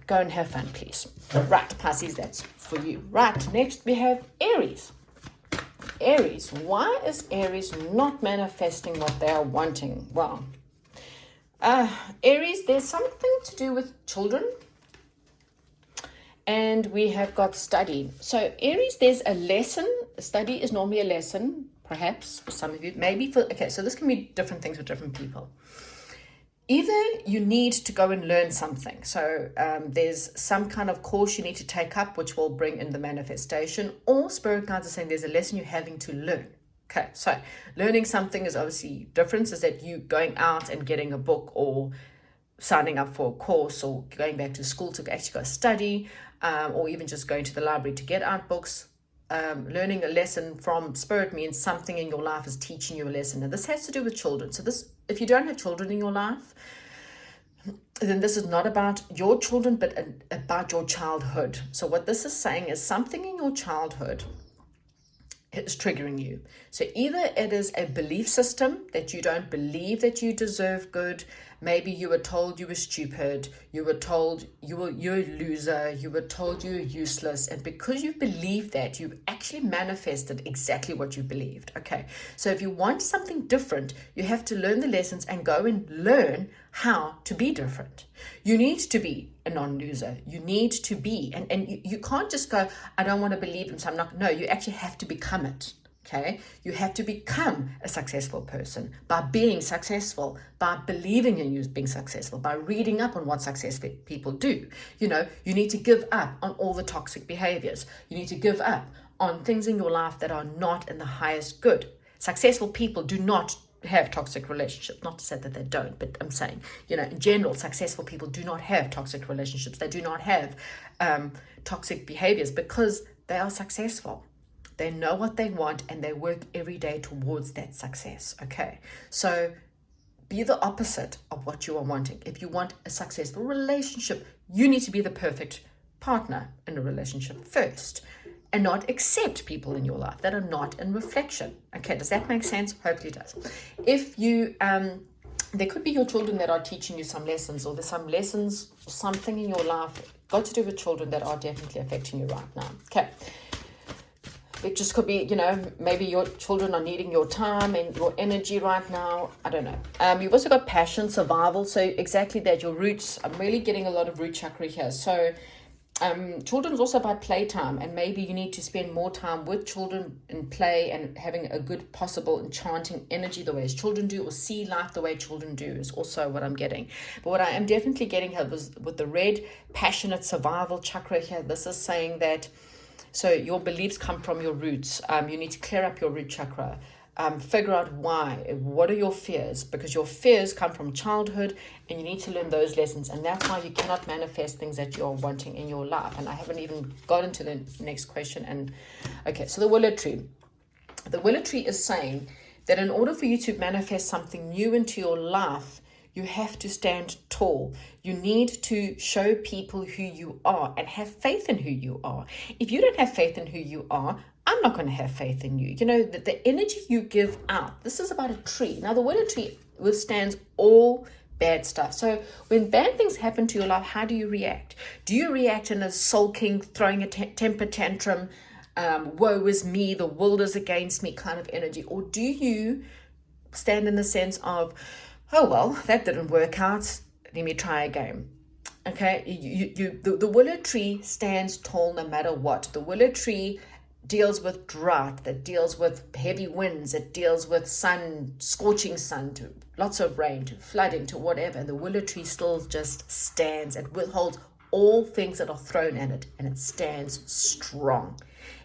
go and have fun, please. Right, Pisces, that's for you. Right, next we have Aries. Aries, why is Aries not manifesting what they are wanting? Well, Aries, there's something to do with children. And we have got study. So Aries, there's a lesson. Study is normally a lesson, perhaps for some of you. Okay, so this can be different things for different people. Either you need to go and learn something. So there's some kind of course you need to take up, which will bring in the manifestation. Or spirit guides are saying there's a lesson you're having to learn. Okay, so learning something is obviously different. Is that you going out and getting a book or signing up for a course or going back to school to actually go study. Or even just going to the library to get out books. Learning a lesson from spirit means something in your life is teaching you a lesson. And this has to do with children. So if you don't have children in your life, then this is not about your children, but about your childhood. So what this is saying is something in your childhood is triggering you. So either it is a belief system that you don't believe that you deserve good. Maybe you were told you were stupid. You were told you're a loser. You were told you were useless. And because you believe that, you've actually manifested exactly what you believed. Okay. So if you want something different, you have to learn the lessons and go and learn how to be different. You need to be a non-loser. You need to be, and you can't just go, I don't want to believe in something. No, you actually have to become it. Okay, you have to become a successful person by being successful, by believing in you being successful, by reading up on what successful people do. You know, you need to give up on all the toxic behaviors. You need to give up on things in your life that are not in the highest good. Successful people do not have toxic relationships. Not to say that they don't, but I'm saying, you know, in general, successful people do not have toxic relationships. They do not have toxic behaviors because they are successful. They know what they want and they work every day towards that success. Okay, so be the opposite of what you are wanting. If you want a successful relationship, you need to be the perfect partner in a relationship first. and not accept people in your life that are not in reflection. Okay, does that make sense? Hopefully it does. If you, there could be your children that are teaching you some lessons, or there's some lessons, something in your life got to do with children that are definitely affecting you right now. Okay. It just could be, you know, maybe your children are needing your time and your energy right now. I don't know. You've also got passion, survival. So exactly that, your roots. I'm really getting a lot of root chakra here. So children is also about playtime, and maybe you need to spend more time with children and play and having a good possible enchanting energy the way as children do, or see life the way children do is also what I'm getting. But what I am definitely getting here was with the red passionate survival chakra here. This is saying that, so your beliefs come from your roots. You need to clear up your root chakra. Figure out why. What are your fears? Because your fears come from childhood, and you need to learn those lessons. And that's why you cannot manifest things that you're wanting in your life. And I haven't even gotten to the next question. And okay, so the willow tree. The willow tree is saying that in order for you to manifest something new into your life, you have to stand tall. You need to show people who you are and have faith in who you are. If you don't have faith in who you are, I'm not going to have faith in you. You know, the energy you give out, this is about a tree. Now, the willow tree withstands all bad stuff. So when bad things happen to your life, how do you react? Do you react in a sulking, throwing a temper tantrum, woe is me, the world is against me kind of energy? Or do you stand in the sense of, oh, well, that didn't work out, let me try again? Okay, the willow tree stands tall no matter what. The willow tree deals with drought, that deals with heavy winds, it deals with sun, scorching sun, to lots of rain, to flooding, to whatever. The willow tree still just stands. It withholds all things that are thrown at it, and it stands strong.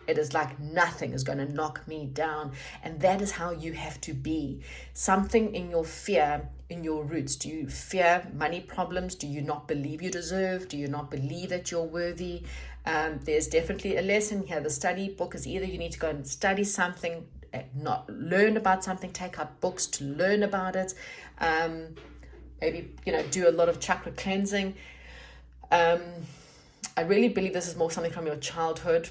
It is like nothing is going to knock me down. And that is how you have to be. Something in your fear, in your roots. Do you fear money problems? Do you not believe you deserve? Do you not believe that you're worthy? There's definitely a lesson here. The study book is either you need to go and study something, not learn about something, take out books to learn about it. Maybe, you know, do a lot of chakra cleansing. I really believe this is more something from your childhood.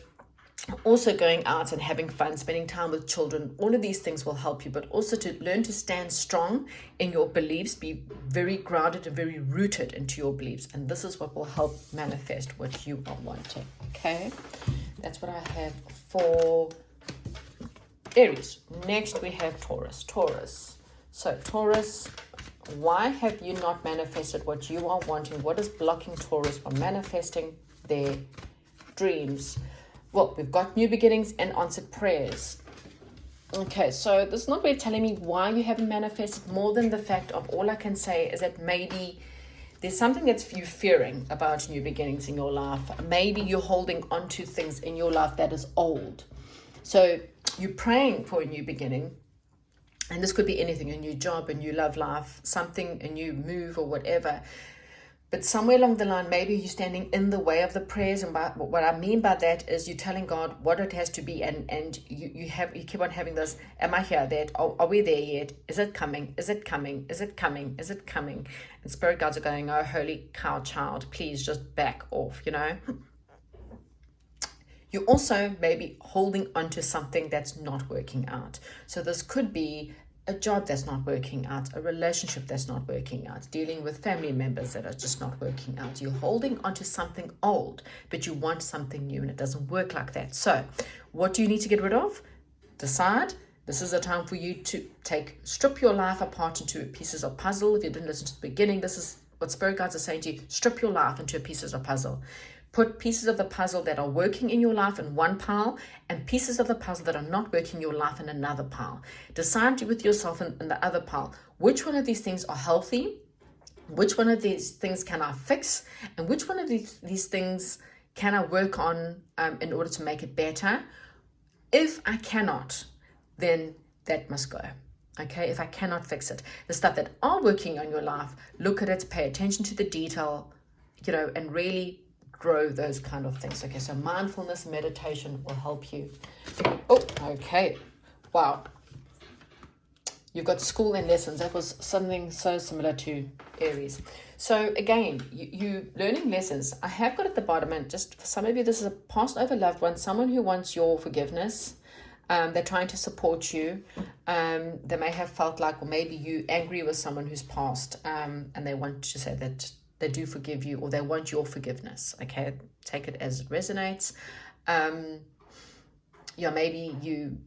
Also going out and having fun, spending time with children, all of these things will help you, but also to learn to stand strong in your beliefs, be very grounded and very rooted into your beliefs. And this is what will help manifest what you are wanting. Okay, that's what I have for Aries. Next we have Taurus. So Taurus, why have you not manifested what you are wanting? What is blocking Taurus from manifesting their dreams? Well, we've got new beginnings and answered prayers. Okay, so this is not really telling me why you haven't manifested, more than the fact of, all I can say is that maybe there's something that's you fearing about new beginnings in your life. Maybe you're holding on to things in your life that is old. So you're praying for a new beginning, and this could be anything, a new job, a new love life, something, a new move or whatever. But somewhere along the line, maybe you're standing in the way of the prayers. And what I mean by that is you're telling God what it has to be. And you keep on having this, am I here, that? Are we there yet? Is it coming? Is it coming? Is it coming? Is it coming? And spirit guides are going, oh, holy cow, child, please just back off, you know. You're also maybe holding on to something that's not working out. So this could be a job that's not working out, a relationship that's not working out, dealing with family members that are just not working out. You're holding onto something old, but you want something new, and it doesn't work like that. So what do you need to get rid of? Decide. This is a time for you to strip your life apart into pieces of puzzle. If you didn't listen to the beginning, this is what spirit guides are saying to you. Strip your life into pieces of puzzle. Put pieces of the puzzle that are working in your life in one pile, and pieces of the puzzle that are not working in your life in another pile. Decide with yourself in the other pile, which one of these things are healthy, which one of these things can I fix, and which one of these things can I work on in order to make it better. If I cannot, then that must go. Okay, if I cannot fix it. The stuff that are working on your life, look at it, pay attention to the detail, you know, and really grow those kind of things. Okay, so mindfulness meditation will help you. Oh, okay. Wow. You've got school and lessons. That was something so similar to Aries. So again, you learning lessons. I have got at the bottom, and just for some of you, this is a passed over loved one, someone who wants your forgiveness. They're trying to support you. They may have felt like, or maybe you angry with someone who's passed, and they want to say that they do forgive you, or they want your forgiveness. Okay, take it as it resonates. Yeah, maybe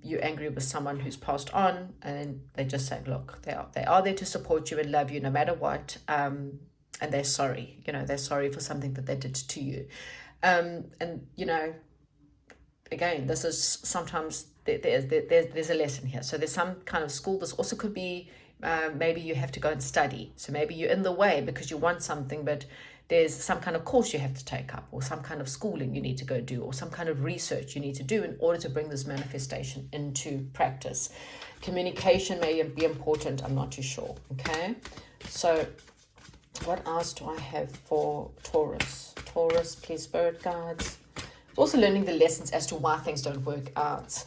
you're angry with someone who's passed on, and they just say, look, they are there to support you and love you no matter what, and they're sorry. They're sorry for something that they did to you. And again, this is sometimes there's a lesson here. So there's some kind of school. This also could be maybe you have to go and study. So maybe you're in the way because you want something, but there's some kind of course you have to take up, or some kind of schooling you need to go do, or some kind of research you need to do in order to bring this manifestation into practice. Communication may be important. I'm not too sure. Okay. So what else do I have for Taurus? Taurus, please, spirit guides. Also learning the lessons as to why things don't work out.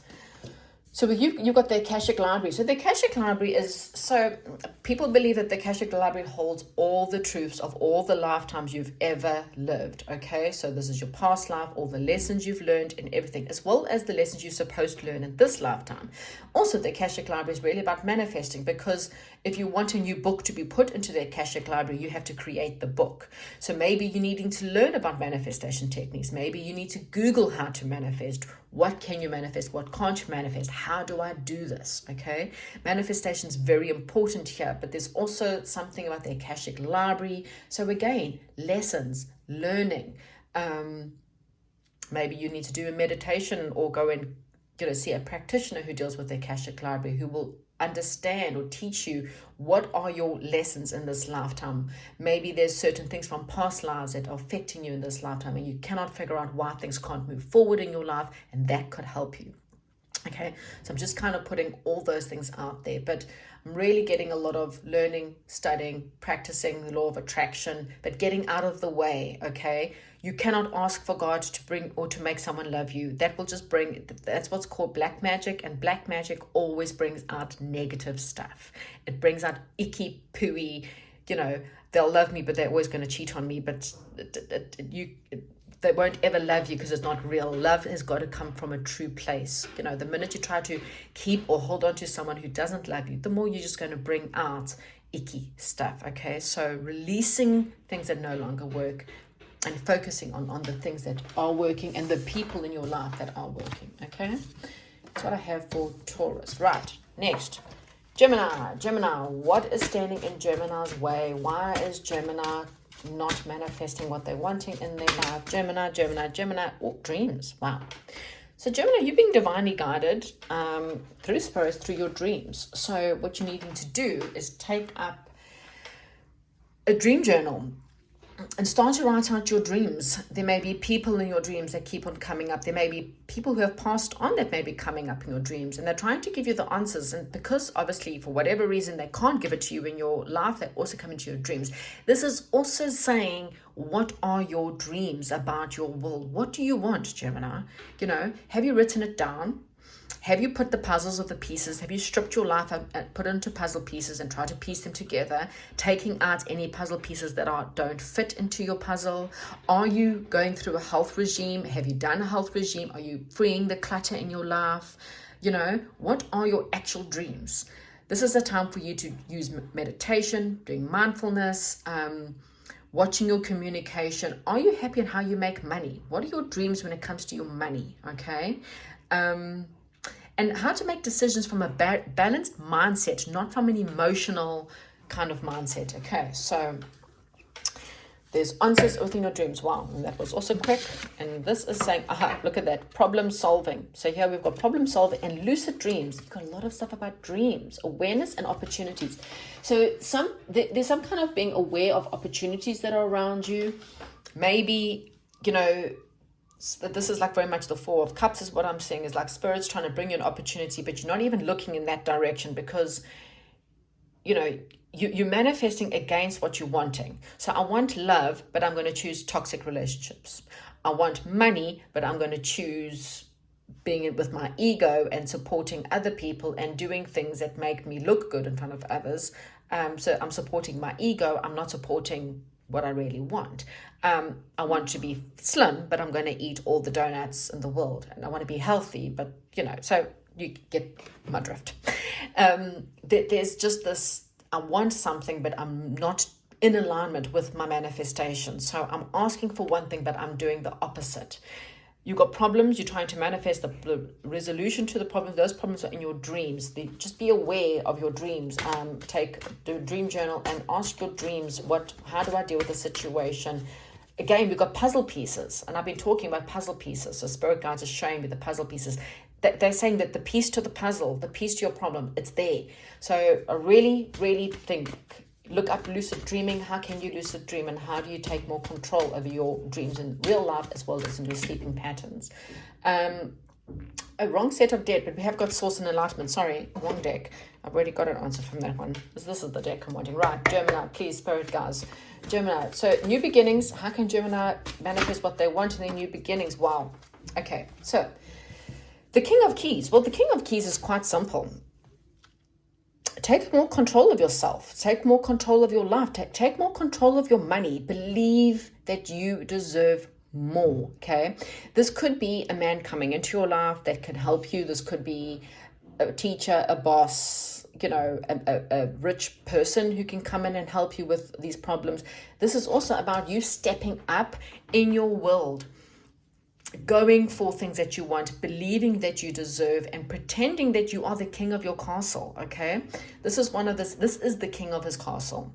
So you've got the Akashic Library. So the Akashic Library is, so people believe that the Akashic Library holds all the truths of all the lifetimes you've ever lived. Okay, so this is your past life, all the lessons you've learned and everything, as well as the lessons you're supposed to learn in this lifetime. Also, the Akashic Library is really about manifesting, because if you want a new book to be put into the Akashic Library, you have to create the book. So maybe you're needing to learn about manifestation techniques. Maybe you need to Google how to manifest. What can you manifest? What can't you manifest? How do I do this? Okay. Manifestation is very important here, but there's also something about the Akashic Library. So again, lessons, learning. Maybe you need to do a meditation, or go and see a practitioner who deals with the Akashic Library, who will understand or teach you what are your lessons in this lifetime. Maybe there's certain things from past lives that are affecting you in this lifetime, and you cannot figure out why things can't move forward in your life, and that could help you. Okay, so I'm just kind of putting all those things out there, but I'm really getting a lot of learning, studying, practicing the law of attraction, but getting out of the way. Okay, you cannot ask for God to bring or to make someone love you. That will just bring, that's what's called black magic, and black magic always brings out negative stuff. It brings out icky pooey, they'll love me, but they're always going to cheat on me, but they won't ever love you because it's not real. Love has got to come from a true place. The minute you try to keep or hold on to someone who doesn't love you, the more you're just going to bring out icky stuff. Okay, so releasing things that no longer work, and focusing on the things that are working and the people in your life that are working. Okay, that's what I have for Taurus. Right, next, Gemini. Gemini, what is standing in Gemini's way? Why is Gemini not manifesting what they're wanting in their life? Gemini. Oh, dreams. Wow. So Gemini, you're being divinely guided through spirits, through your dreams. So what you're needing to do is take up a dream journal and start to write out your dreams. There may be people in your dreams that keep on coming up. There may be people who have passed on that may be coming up in your dreams, and they're trying to give you the answers. And because obviously for whatever reason they can't give it to you in your life, they also come into your dreams. This is also saying, what are your dreams about your will? What do you want, Gemini? Have you written it down? Have you put the puzzles of the pieces? Have you stripped your life up and put it into puzzle pieces and tried to piece them together, taking out any puzzle pieces that don't fit into your puzzle? Are you going through a health regime? Have you done a health regime? Are you freeing the clutter in your life? What are your actual dreams? This is the time for you to use meditation, doing mindfulness, watching your communication. Are you happy in how you make money? What are your dreams when it comes to your money? Okay. And how to make decisions from a balanced mindset, not from an emotional kind of mindset. Okay, so there's answers within your dreams. Wow, and that was also quick. And this is saying, look at that, problem solving. So here we've got problem solving and lucid dreams. You've got a lot of stuff about dreams, awareness and opportunities. So there's some kind of being aware of opportunities that are around you. Maybe, this is like very much the Four of Cups is what I'm saying, is like spirits trying to bring you an opportunity, but you're not even looking in that direction, because you're manifesting against what you're wanting. So I want love, but I'm going to choose toxic relationships. I want money, but I'm going to choose being with my ego and supporting other people and doing things that make me look good in front of others. So I'm supporting my ego. I'm not supporting what I really want. I want to be slim, but I'm going to eat all the donuts in the world. And I want to be healthy, but so you get my drift. There's just this, I want something, but I'm not in alignment with my manifestation. So I'm asking for one thing, but I'm doing the opposite. You've got problems, you're trying to manifest the resolution to the problem. Those problems are in your dreams. Just be aware of your dreams. Do a dream journal and ask your dreams, how do I deal with the situation? Again, we've got puzzle pieces, and I've been talking about puzzle pieces. So spirit guides are showing me the puzzle pieces. They're saying that the piece to the puzzle, the piece to your problem, it's there. So I really, really think, look up lucid dreaming. How can you lucid dream, and how do you take more control over your dreams in real life as well as in your sleeping patterns? A wrong set of deck, but we have got source and enlightenment. Sorry, wrong deck. I've already got an answer from that one. This is the deck I'm wanting. Right, Gemini, please, spirit guys. Gemini. So new beginnings. How can Gemini manifest what they want in their new beginnings? Wow. Okay, so the King of Keys. Well, the King of Keys is quite simple. Take more control of yourself. Take more control of your life. Take more control of your money. Believe that you deserve more, okay? This could be a man coming into your life that can help you. This could be a teacher, a boss, a rich person who can come in and help you with these problems. This is also about you stepping up in your world, going for things that you want, believing that you deserve, and pretending that you are the king of your castle, okay? This is the king of his castle.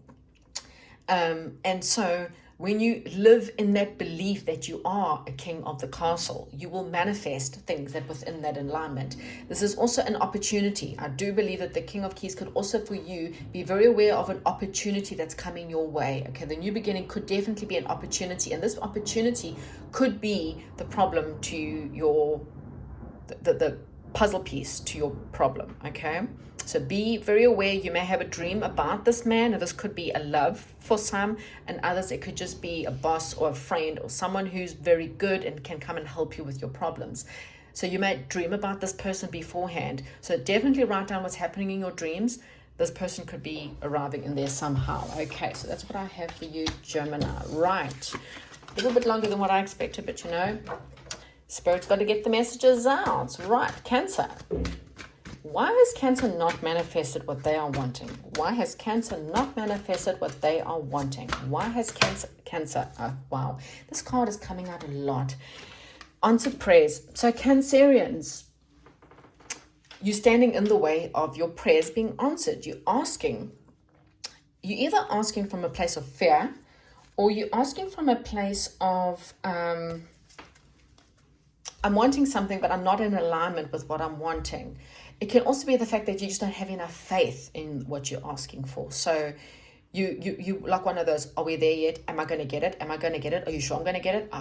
And so when you live in that belief that you are a king of the castle, you will manifest things that within that alignment. This is also an opportunity. I do believe that the King of Keys could also, for you, be very aware of an opportunity that's coming your way. Okay, the new beginning could definitely be an opportunity, and this opportunity could be the problem to the puzzle piece to your problem, okay? So be very aware. You may have a dream about this man, or this could be a love for some, and others it could just be a boss or a friend or someone who's very good and can come and help you with your problems. So you may dream about this person beforehand. So definitely write down what's happening in your dreams. This person could be arriving in there somehow. Okay, so that's what I have for you, Gemini. Right. A little bit longer than what I expected, but Spirit's got to get the messages out. Right, Cancer. Why has Cancer not manifested what they are wanting? Why has Cancer not manifested what they are wanting? Why has Cancer, wow, this card is coming out a lot. Answered prayers. So Cancerians, you're standing in the way of your prayers being answered. You're either asking from a place of fear, or you're asking from a place of, I'm wanting something, but I'm not in alignment with what I'm wanting. It can also be the fact that you just don't have enough faith in what you're asking for. So you like one of those, are we there yet? Am I going to get it? Am I going to get it? Are you sure I'm going to get it?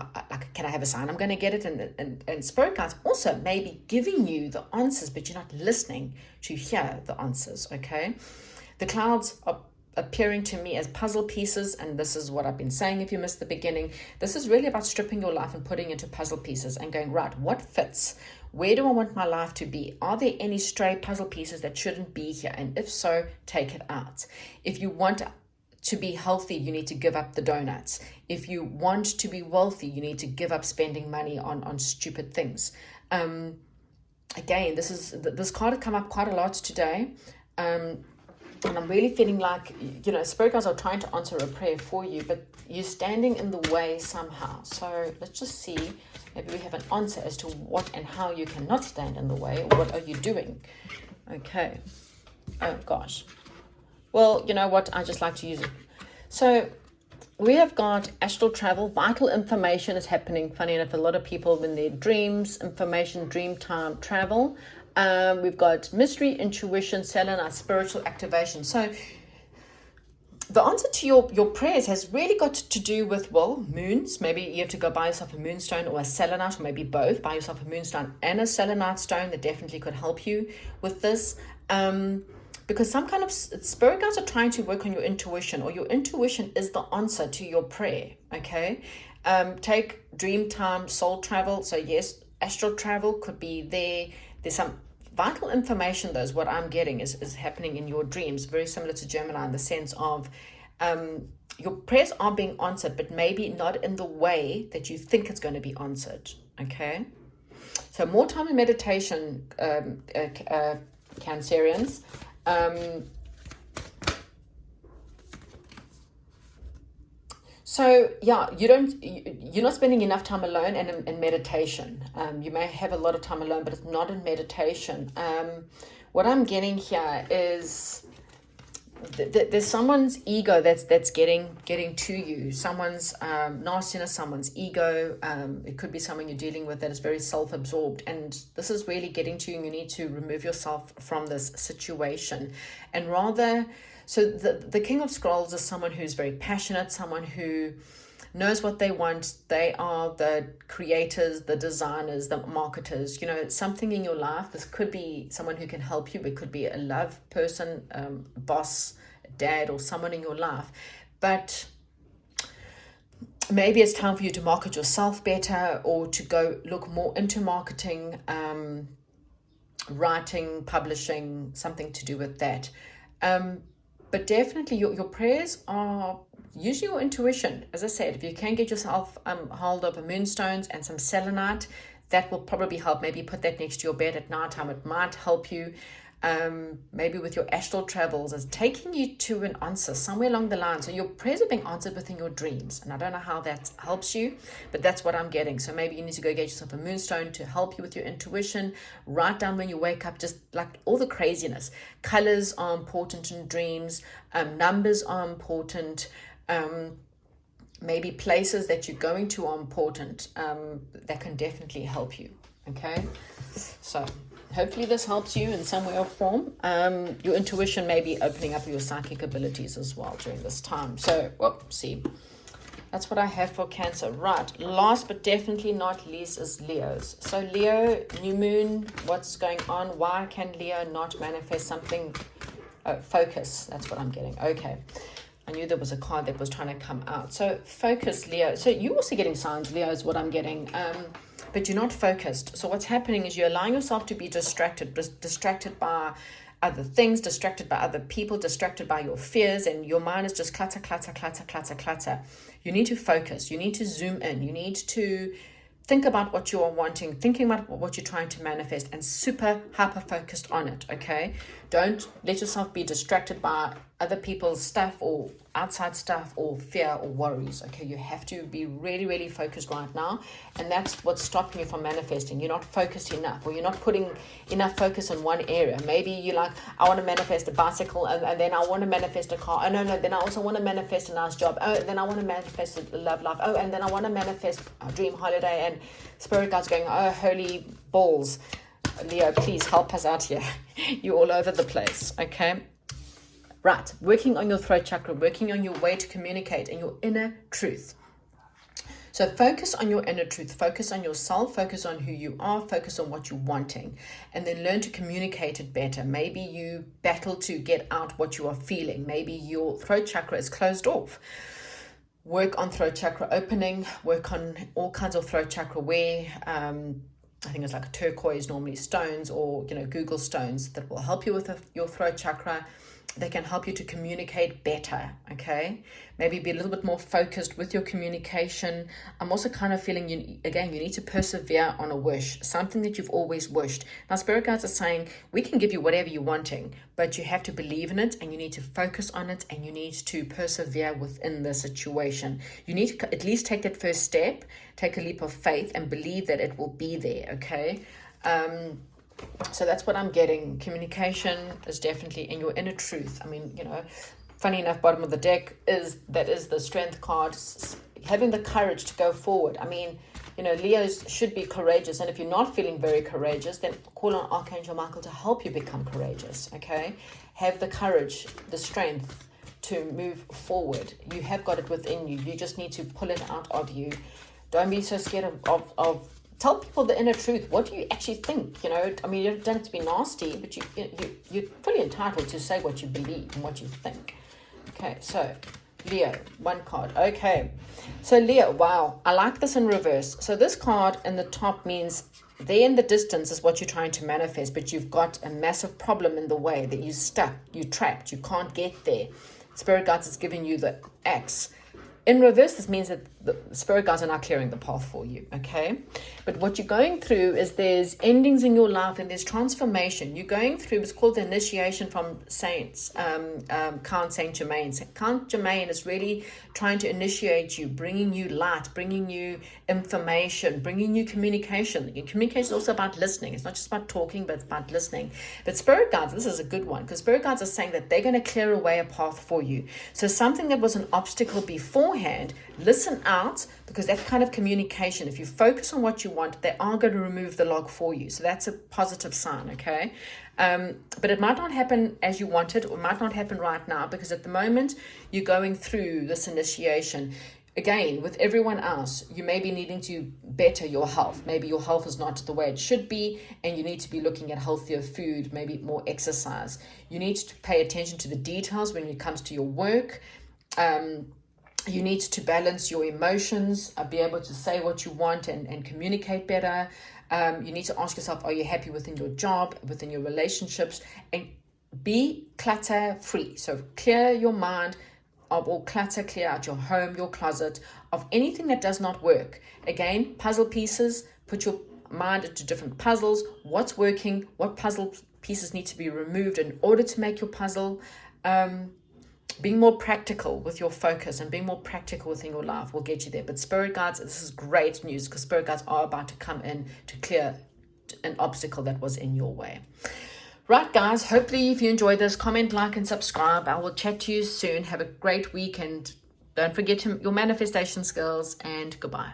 Can I have a sign I'm going to get it? And spirit guides also may be giving you the answers, but you're not listening to hear the answers, okay? The clouds are appearing to me as puzzle pieces, and this is what I've been saying if you missed the beginning. This is really about stripping your life and putting it into puzzle pieces and going, right, what fits? Where do I want my life to be? Are there any stray puzzle pieces that shouldn't be here? And if so, take it out. If you want to be healthy, you need to give up the donuts. If you want to be wealthy, you need to give up spending money on stupid things. Again, this card has come up quite a lot today. And I'm really feeling like, spirit guides are trying to answer a prayer for you, but you're standing in the way somehow. So let's just see. Maybe we have an answer as to what and how you cannot stand in the way. What are you doing? Okay. Oh, gosh. Well, you know what? I just like to use it. So we have got astral travel. Vital information is happening. Funny enough, a lot of people in their dreams, information, dream time, travel. We've got mystery, intuition, selenite, spiritual activation. So the answer to your prayers has really got to do with, moons. Maybe you have to go buy yourself a moonstone or a selenite, or maybe both. Buy yourself a moonstone and a selenite stone that definitely could help you with this. Because some kind of spirit guides are trying to work on your intuition, or your intuition is the answer to your prayer, okay? Take dream time, soul travel. So yes, astral travel could be there. There's some vital information, though, is what I'm getting is happening in your dreams, very similar to Gemini in the sense of your prayers are being answered, but maybe not in the way that you think it's going to be answered. Okay, so more time in meditation, Cancerians. So yeah, you're not spending enough time alone and in meditation. You may have a lot of time alone, but it's not in meditation. What I'm getting here is there's someone's ego that's getting to you. Someone's nastiness, someone's ego. It could be someone you're dealing with that is very self-absorbed, and this is really getting to you. And you need to remove yourself from this situation, and rather. So the King of Scrolls is someone who's very passionate, someone who knows what they want. They are the creators, the designers, the marketers. You know, something in your life. This could be someone who can help you. It could be a love person, boss, dad, or someone in your life. But maybe it's time for you to market yourself better, or to go look more into marketing, writing, publishing, something to do with that. But definitely your prayers are using your intuition. As I said, if you can get yourself hold of a moonstones and some selenite, that will probably help. Maybe put that next to your bed at night time. It might help you. Maybe with your astral travels is taking you to an answer somewhere along the line. So your prayers are being answered within your dreams. And I don't know how that helps you, but that's what I'm getting. So maybe you need to go get yourself a moonstone to help you with your intuition. Write down when you wake up, just like all the craziness. Colors are important in dreams. Numbers are important. Maybe places that you're going to are important. That can definitely help you. Okay, so hopefully this helps you in some way or form. Your intuition may be opening up your psychic abilities as well during this time. So, see, that's what I have for Cancer. Right, last but definitely not least is Leos. So Leo, new moon, what's going on? Why can Leo not manifest something? Focus, that's what I'm getting. Okay, I knew there was a card that was trying to come out. So focus, Leo. So you're also getting signs, Leo, is what I'm getting. But you're not focused. So what's happening is you're allowing yourself to be distracted by other things, distracted by other people, distracted by your fears, and your mind is just clutter, clutter, clutter, clutter, clutter. You need to focus. You need to zoom in. You need to think about what you are wanting, thinking about what you're trying to manifest, and super hyper focused on it. Okay, don't let yourself be distracted by other people's stuff or outside stuff or fear or worries. Okay, you have to be really, really focused right now, and that's what's stopping you from manifesting. You're not focused enough, or you're not putting enough focus in one area. Maybe you're like, I want to manifest a bicycle, and then I want to manifest a car. Oh no, then I also want to manifest a nice job. Oh, then I want to manifest a love life. Oh, and then I want to manifest a dream holiday. And Spirit Guide's going, oh, holy balls, Leo, please help us out here. You're all over the place. Okay. Right, working on your throat chakra, working on your way to communicate and your inner truth. So focus on your inner truth, focus on yourself, focus on who you are, focus on what you're wanting, and then learn to communicate it better. Maybe you battle to get out what you are feeling. Maybe your throat chakra is closed off. Work on throat chakra opening, work on all kinds of throat chakra wear. I think it's like a turquoise, normally stones, or Google stones that will help you with your throat chakra. They can help you to communicate better, okay? Maybe be a little bit more focused with your communication. I'm also kind of feeling, you need to persevere on a wish, something that you've always wished. Now, Spirit Guides are saying, we can give you whatever you're wanting, but you have to believe in it, and you need to focus on it, and you need to persevere within the situation. You need to at least take that first step, take a leap of faith, and believe that it will be there, okay? So that's what I'm getting. Communication is definitely in your inner truth. I mean, funny enough, bottom of the deck is the strength card, having the courage to go forward. I mean, Leos should be courageous. And if you're not feeling very courageous, then call on Archangel Michael to help you become courageous, okay? Have the courage, the strength to move forward. You have got it within you. You just need to pull it out of you. Don't be so scared of tell people the inner truth. What do you actually think? I mean, you don't have to be nasty, but you're fully entitled to say what you believe and what you think. Okay, so Leo, one card. Okay, so Leo, wow, I like this in reverse. So this card in the top means there in the distance is what you're trying to manifest, but you've got a massive problem in the way that you're stuck, you're trapped, you can't get there. Spirit guides is giving you the axe. In reverse, this means that the spirit guides are not clearing the path for you, okay? But what you're going through is there's endings in your life and there's transformation. You're going through, it's called the initiation from saints, Count Saint Germain. Count Germain is really trying to initiate you, bringing you light, bringing you information, bringing you communication. Communication is also about listening. It's not just about talking, but it's about listening. But spirit guides, this is a good one, because spirit guides are saying that they're going to clear away a path for you. So something that was an obstacle beforehand, listen out, because that kind of communication, if you focus on what you want, they are going to remove the log for you. So that's a positive sign, okay? But it might not happen as you want it, or might not happen right now, because at the moment you're going through this initiation. Again, with everyone else, you may be needing to better your health. Maybe your health is not the way it should be, and you need to be looking at healthier food, maybe more exercise. You need to pay attention to the details when it comes to your work. You need to balance your emotions, be able to say what you want and communicate better. You need to ask yourself, are you happy within your job, within your relationships? And be clutter free. So clear your mind of all clutter, clear out your home, your closet, of anything that does not work. Again, puzzle pieces, put your mind into different puzzles. What's working? What puzzle pieces need to be removed in order to make your puzzle? Being more practical with your focus and being more practical within your life will get you there. But spirit guides, this is great news, because spirit guides are about to come in to clear an obstacle that was in your way. Right, guys, hopefully if you enjoyed this, comment, like, and subscribe. I will chat to you soon. Have a great week, and don't forget your manifestation skills, and goodbye.